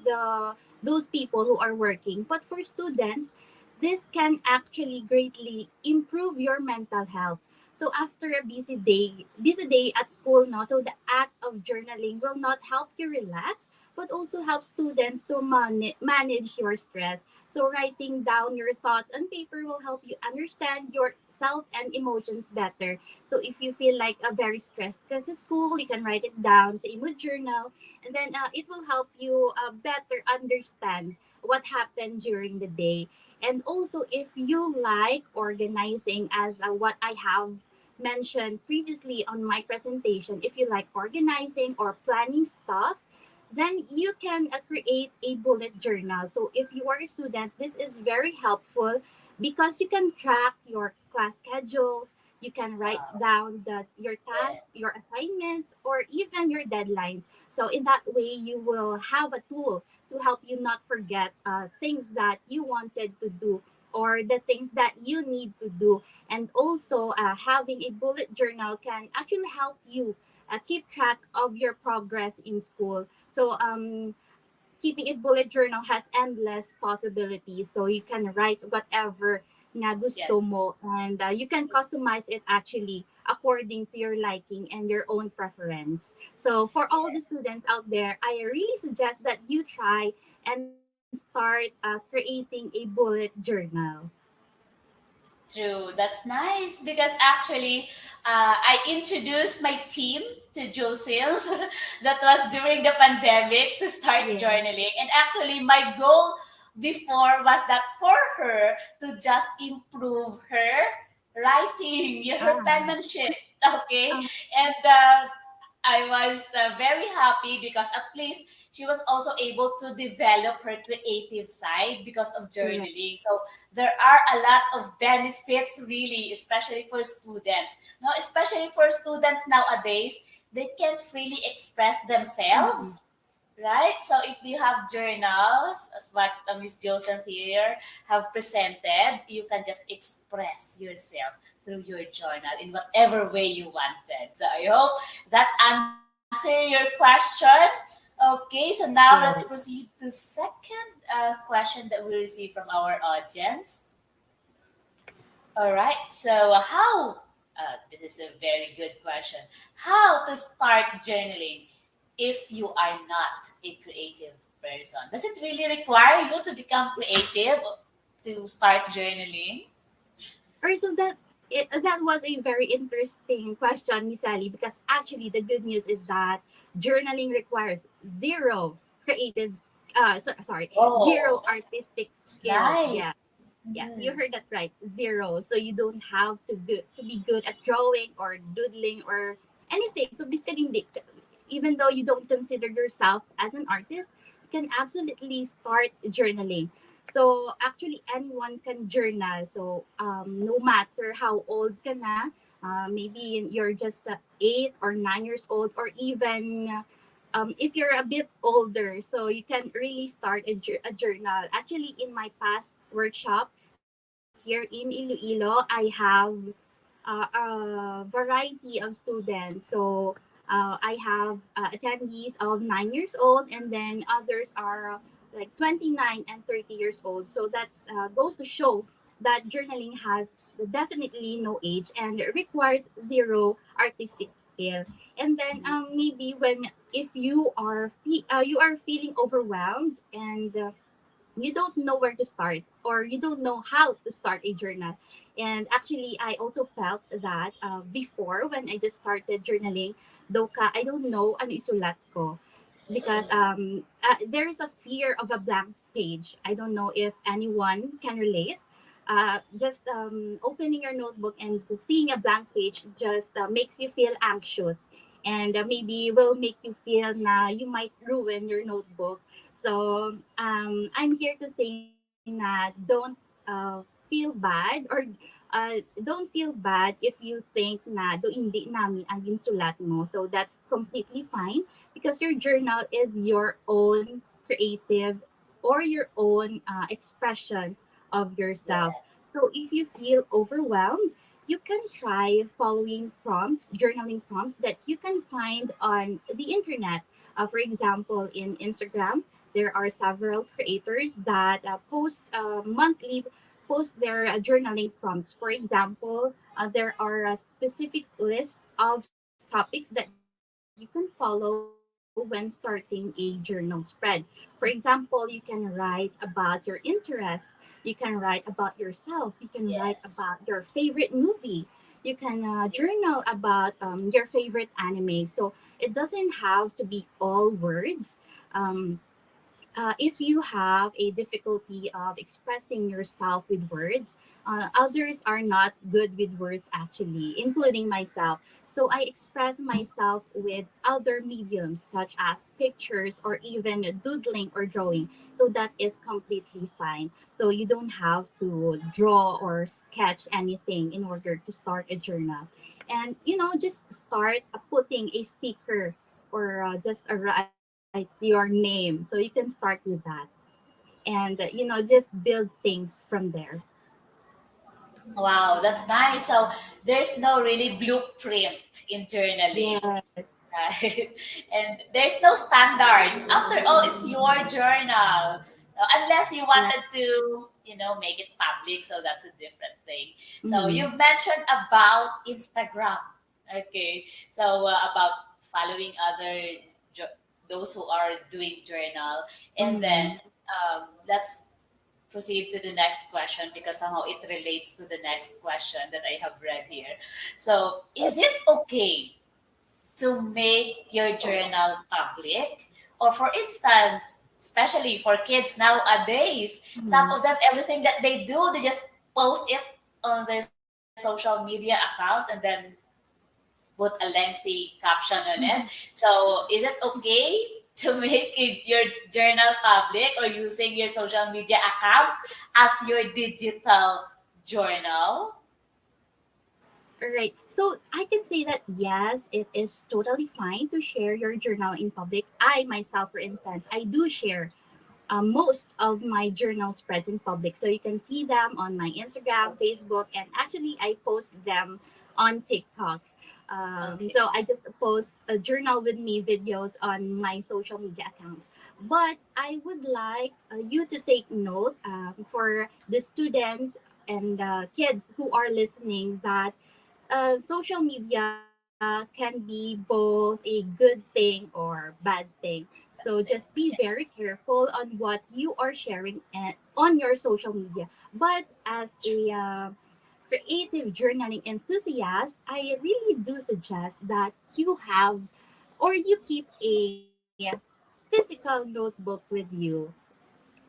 those people who are working. But for students, this can actually greatly improve your mental health. So after a busy day at school, no, so the act of journaling will not help you relax, but also help students to manage your stress. So writing down your thoughts on paper will help you understand yourself and emotions better. So if you feel like very stressed because of school, you can write it down sa imo journal, and then it will help you better understand what happened during the day. And also, if you like organizing, as what I have mentioned previously on my presentation, if you like organizing or planning stuff, then you can create a bullet journal. So if you are a student, this is very helpful because you can track your class schedules, you can write down your tasks, Yes. your assignments, or even your deadlines. So in that way, you will have a tool to help you not forget things that you wanted to do or the things that you need to do. And also, having a bullet journal can actually help you keep track of your progress in school. So keeping a bullet journal has endless possibilities. So you can write whatever na Yes. gusto mo, and you can customize it actually according to your liking and your own preference. So for all the students out there, I really suggest that you try and start creating a bullet journal. True, that's nice because actually, I introduced my team to Joseph. That was during the pandemic to start Yeah. journaling, and actually, my goal before was that for her to just improve her writing, her Ah. penmanship. Okay, Um, and I was very happy because at least she was also able to develop her creative side because of correct. journaling. So there are a lot of benefits really, especially for students. No, especially for students nowadays, they can freely express Mhm. themselves, right? So if you have journals, as what Miss Joseph here have presented, you can just express yourself through your journal in whatever way you wanted. So I hope that answer your question. Okay, so now let's Yes. proceed to second question that we received from our audience. All right, so this is a very good question. How to start journaling if you are not a creative person? Does it really require you to become creative to start journaling? Or so that was a very interesting question, Miss Sally, because actually the good news is that journaling requires zero creative, zero Oh, artistic it's skill. nice. Yeah. Yes, you Mhm. heard that right. Zero. So you don't have to be good at drawing or doodling or anything. So basically, even though you don't consider yourself as an artist, you can absolutely start journaling. So actually, anyone can journal. So no matter how old ka na, maybe you're just 8 or 9 years old, or even if you're a bit older, so you can really start a journal. Actually, in my past workshop here in Iloilo, I have a variety of students. So I have attendees of 9 years old, and then others are like 29 and 30 years old. So that goes to show that journaling has definitely no age and it requires zero artistic skill. And then maybe when if you are feeling overwhelmed and you don't know where to start or you don't know how to start a journal. And actually, I also felt that before when I just started journaling, I don't know ano isulat ko because there is a fear of a blank page. I don't know if anyone can relate. Just opening your notebook and seeing a blank page just makes you feel anxious, and maybe will make you feel na you might ruin your notebook. So I'm here to say na don't feel bad, or don't feel bad if you think na do hindi namin ang ginsulat mo. So that's completely fine because your journal is your own creative or your own expression of yourself. So if you feel overwhelmed, you can try following prompts, journaling prompts that you can find on the internet. For example, in Instagram, there are several creators that post their journaling prompts. For example, there are a specific list of topics that you can follow when starting a journal spread. For example, you can write about your interests, you can write about yourself, you can write about your favorite movie, you can journal about your favorite anime. So it doesn't have to be all words. Um, if you have a difficulty of expressing yourself with words, others are not good with words actually, including myself. So I express myself with other mediums such as pictures or even doodling or drawing. So that is completely fine. So you don't have to draw or sketch anything in order to start a journal. And just start putting a sticker or just write your name. So you can start with that. And just build things from there. Wow, that's nice. So there's no really blueprint in journaling. Yes. Right? And there's no standards. After all, it's your journal. Unless you wanted to, make it public, so that's a different thing. So Mhm. you've mentioned about Instagram. Okay. So about following those who are doing journal. And then Mhm. let's proceed to the next question because somehow it relates to the next question that I have read here. So, is it okay to make your journal public? Or, for instance, especially for kids nowadays, some of them, everything that they do, they just post it on their social media accounts and then put a lengthy caption on it. So, is it okay to make your journal public or using your social media accounts as your digital journal? All right. So I can say that yes, it is totally fine to share your journal in public. I myself, for instance, I do share most of my journal spreads in public. So you can see them on my Instagram, Facebook, and actually I post them on TikTok. Okay. So I just post a journal with me videos on my social media accounts. But I would like you to take note for the students and kids who are listening that social media can be both a good thing or bad thing. So just be very careful on what you are sharing on your social media. But as a creative journaling enthusiast, I really do suggest that you have or you keep a physical notebook with you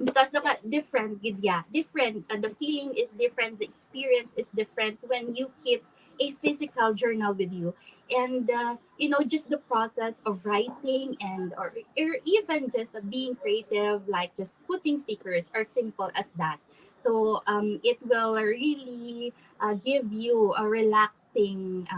because look at different yeah different the feeling is different, the experience is different when you keep a physical journal with you. And just the process of writing and or even just being creative, like just putting stickers, are simple as that. So it will really give you a relaxing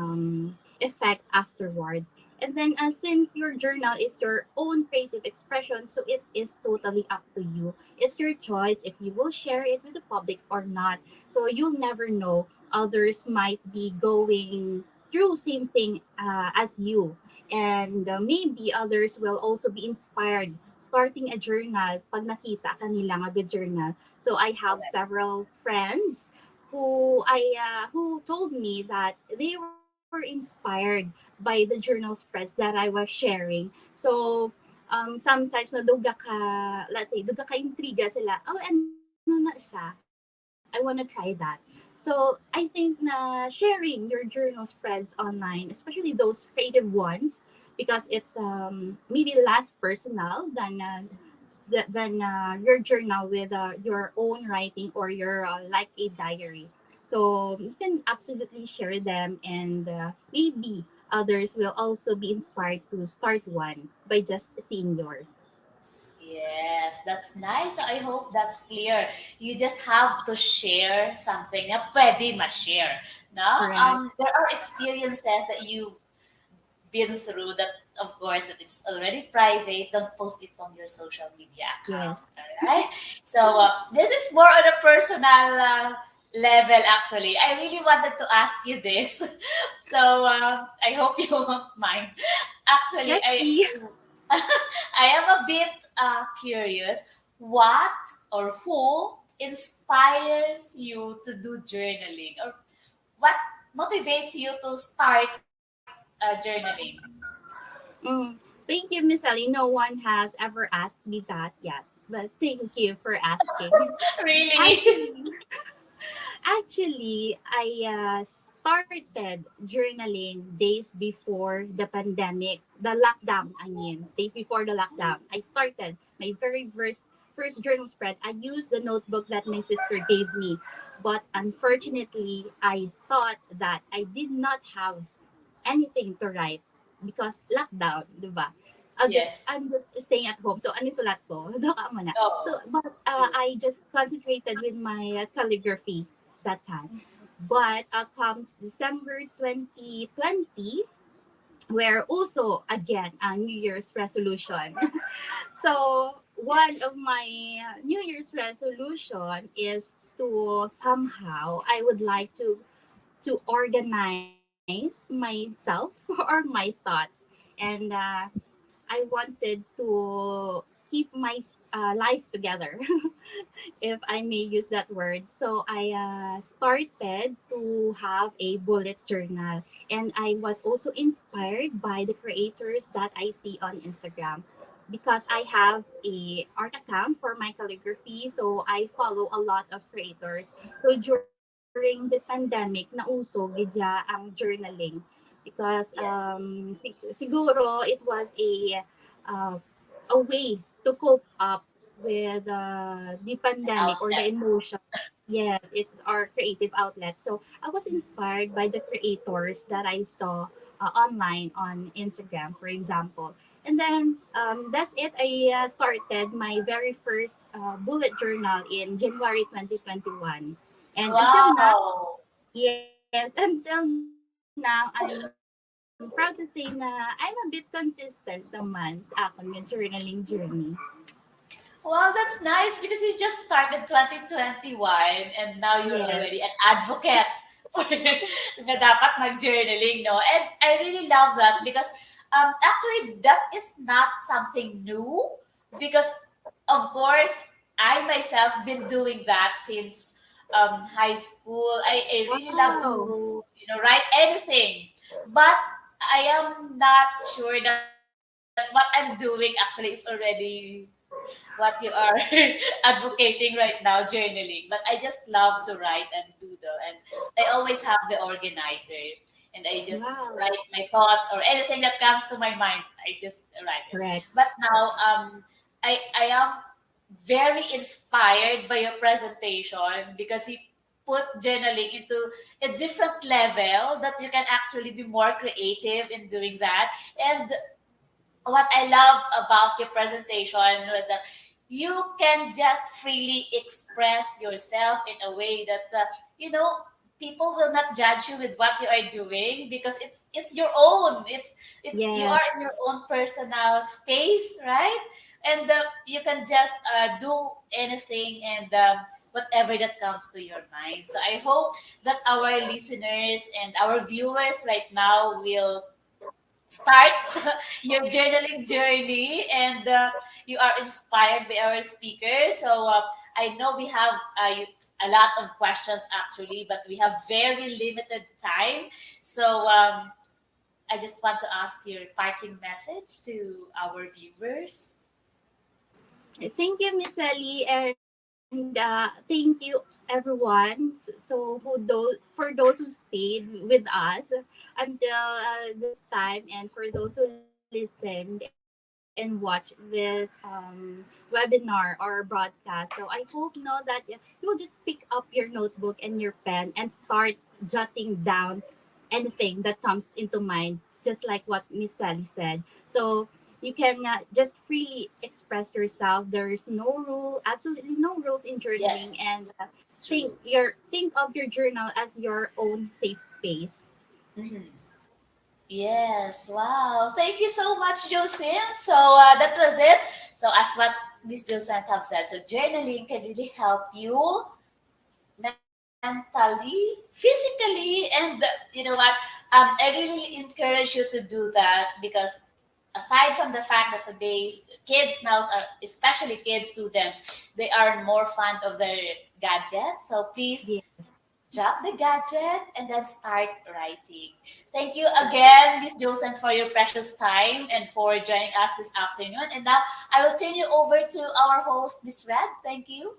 effect afterwards. And then, since your journal is your own creative expression, so it is totally up to you. It's your choice if you will share it with the public or not. So you'll never know. Others might be going through same thing as you, and maybe others will also be inspired starting a journal pag nakita kanila nga good journal. So I have several friends who told me that they were inspired by the journal spreads that I was sharing. So sometimes na duga ka, let's say duga ka intriga sila, oh ano na siya, I want to try that. So I think na sharing your journal spreads online, especially those creative ones, because it's maybe less personal than your journal with your own writing or your like a diary. So you can absolutely share them, and maybe others will also be inspired to start one by just seeing yours. Yes, that's nice. So I hope that's clear. You just have to share something na pwede ma-share. No? Correct. There are experiences that you been through, that of course that it's already private, don't post it on your social media account. Yes. All right. So this is more on a personal level. Actually, I really wanted to ask you this, so I hope you won't mind. Actually, Let's see. I am a bit curious. What or who inspires you to do journaling, or what motivates you to start journaling? Thank you, Miss Ellie. No one has ever asked me that yet, but thank you for asking. Really? Actually, Actually, I started journaling days before the pandemic, the lockdown. I mean, days before the lockdown, I started my very first journal spread. I used the notebook that my sister gave me, but unfortunately, I thought that I did not have anything to write because lockdown, di ba? Yes. I'm just staying at home. So, ano yung sulat ko? Doka muna. Oh, So, but true. I just concentrated with my calligraphy that time. But comes December 2020, where also, again, a New Year's resolution. So, one Yes. of my New Year's resolution is to somehow, I would like to organize myself or my thoughts. And I wanted to keep my life together, if I may use that word. So I started to have a bullet journal. And I was also inspired by the creators that I see on Instagram, because I have a art account for my calligraphy. So I follow a lot of creators. So during the pandemic, nauso gidya ang journaling, because Yes. siguro it was uh, a way to cope up with the An pandemic or the outlet. emotion. Yeah, it's our creative outlet. So I was inspired by the creators that I saw online on Instagram, for example. And then that's it. I started my very first bullet journal in January 2021. And until now, Wow. yes, until now, I'm proud to say na I'm a bit consistent naman sa akong nga journaling journey. Well, that's nice because you just started 2021 and now you're Yes. already an advocate for na dapat mag-journaling, no? And I really love that because actually that is not something new, because of course I myself been doing that since high school. I really love to, Wow. write anything, but I am not sure that what I'm doing actually is already what you are advocating right now, journaling. But I just love to write and doodle, and I always have the organizer, and I just Wow. write my thoughts or anything that comes to my mind. I just write it. Correct. But now, I am very inspired by your presentation because you put journaling into a different level that you can actually be more creative in doing that. And what I love about your presentation was that you can just freely express yourself in a way that people will not judge you with what you are doing because it's your own. You are in Yes. your own personal space, right? And you can just do anything and whatever that comes to your mind. So I hope that our listeners and our viewers right now will start your journaling journey, and you are inspired by our speaker. So I know we have a lot of questions actually, but we have very limited time. So I just want to ask your parting message to our viewers. Thank you, Miss Ellie, and thank you, everyone. So for those who stayed with us until this time, and for those who listened and watched this webinar or broadcast. So I hope now that you will just pick up your notebook and your pen and start jotting down anything that comes into mind, just like what Miss Sally said. So you can just freely express yourself. There's no rule, absolutely no rules in Yes, journaling, and true. think of your journal as your own safe space. Mhm. Yes, wow. Thank you so much, Josine. So that was it. So as what Miss Josine have said, so journaling can really help you mentally, physically, and you know what? I really encourage you to do that because aside from the fact that today's kids now are, especially kids, students, they are more fond of their gadgets. So please drop the gadget and then start writing. Thank you again, Miss Josen, for your precious time and for joining us this afternoon. And now I will turn you over to our host, Miss Red. Thank you.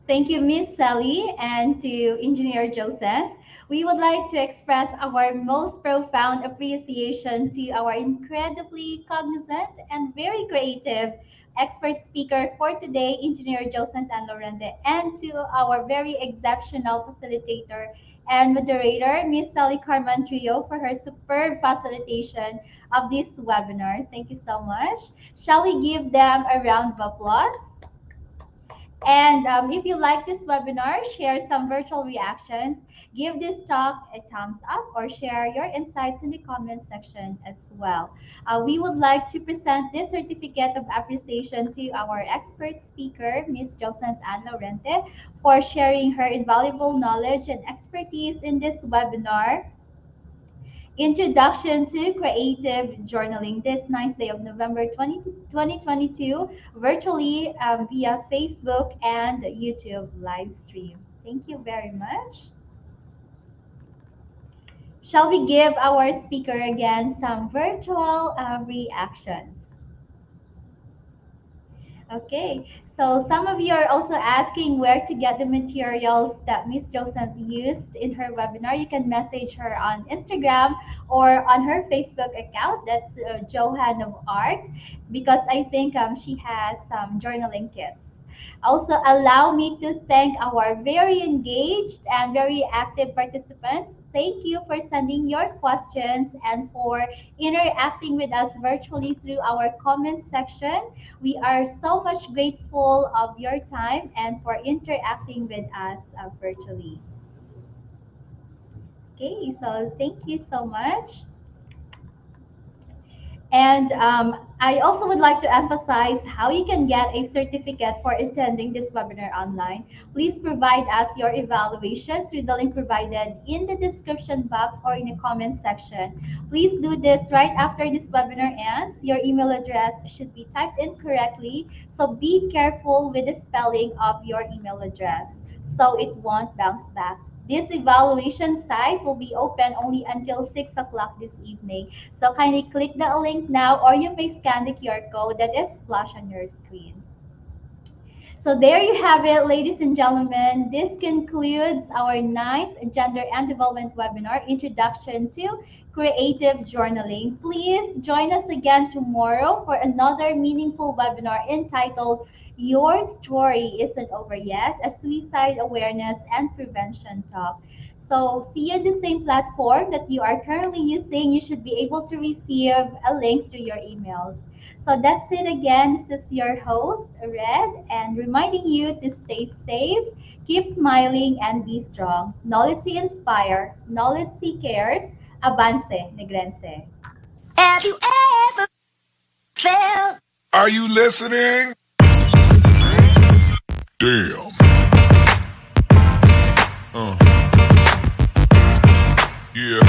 Thank you, Miss Sally, and to Engineer Joseph. We would like to express our most profound appreciation to our incredibly cognizant and very creative expert speaker for today, Engineer Joseph Lorente, and to our very exceptional facilitator and moderator, Miss Sally Carman Trio, for her superb facilitation of this webinar. Thank you so much. Shall we give them a round of applause? And if you like this webinar, share some virtual reactions, give this talk a thumbs up, or share your insights in the comment section as well. We would like to present this certificate of appreciation to our expert speaker, Ms. Josant Ann Laurente, for sharing her invaluable knowledge and expertise in this webinar, Introduction to Creative Journaling, this 9th day of November 2022, virtually via Facebook and YouTube live stream. Thank you very much. Shall we give our speaker again some virtual reactions? Okay, so some of you are also asking where to get the materials that Miss Joseph used in her webinar. You can message her on Instagram or on her Facebook account. That's Johan of Art, because I think she has some journaling kits. Also, allow me to thank our very engaged and very active participants. Thank you for sending your questions and for interacting with us virtually through our comment section. We are so much grateful of your time and for interacting with us virtually. Okay, so thank you so much. And I also would like to emphasize how you can get a certificate for attending this webinar online. Please provide us your evaluation through the link provided in the description box or in the comment section. Please do this right after this webinar ends. Your email address should be typed in correctly, so be careful with the spelling of your email address so it won't bounce back. This evaluation site will be open only until 6 o'clock this evening. So kindly click the link now, or you may scan the QR code that is flashed on your screen. So there you have it, ladies and gentlemen. This concludes our 9th Gender and Development webinar, Introduction to Creative Journaling. Please join us again tomorrow for another meaningful webinar entitled Your Story Isn't Over Yet, a Suicide Awareness and Prevention Talk. So see you in the same platform that you are currently using. You should be able to receive a link through your emails. So that's it again. This is your host, Red, and reminding you to stay safe, keep smiling, and be strong. NOLITC Inspire, NOLITC Cares, Avance Negrense. Have you ever felt? Are you listening? Damn. Yeah.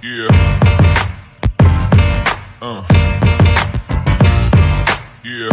Yeah. Yeah.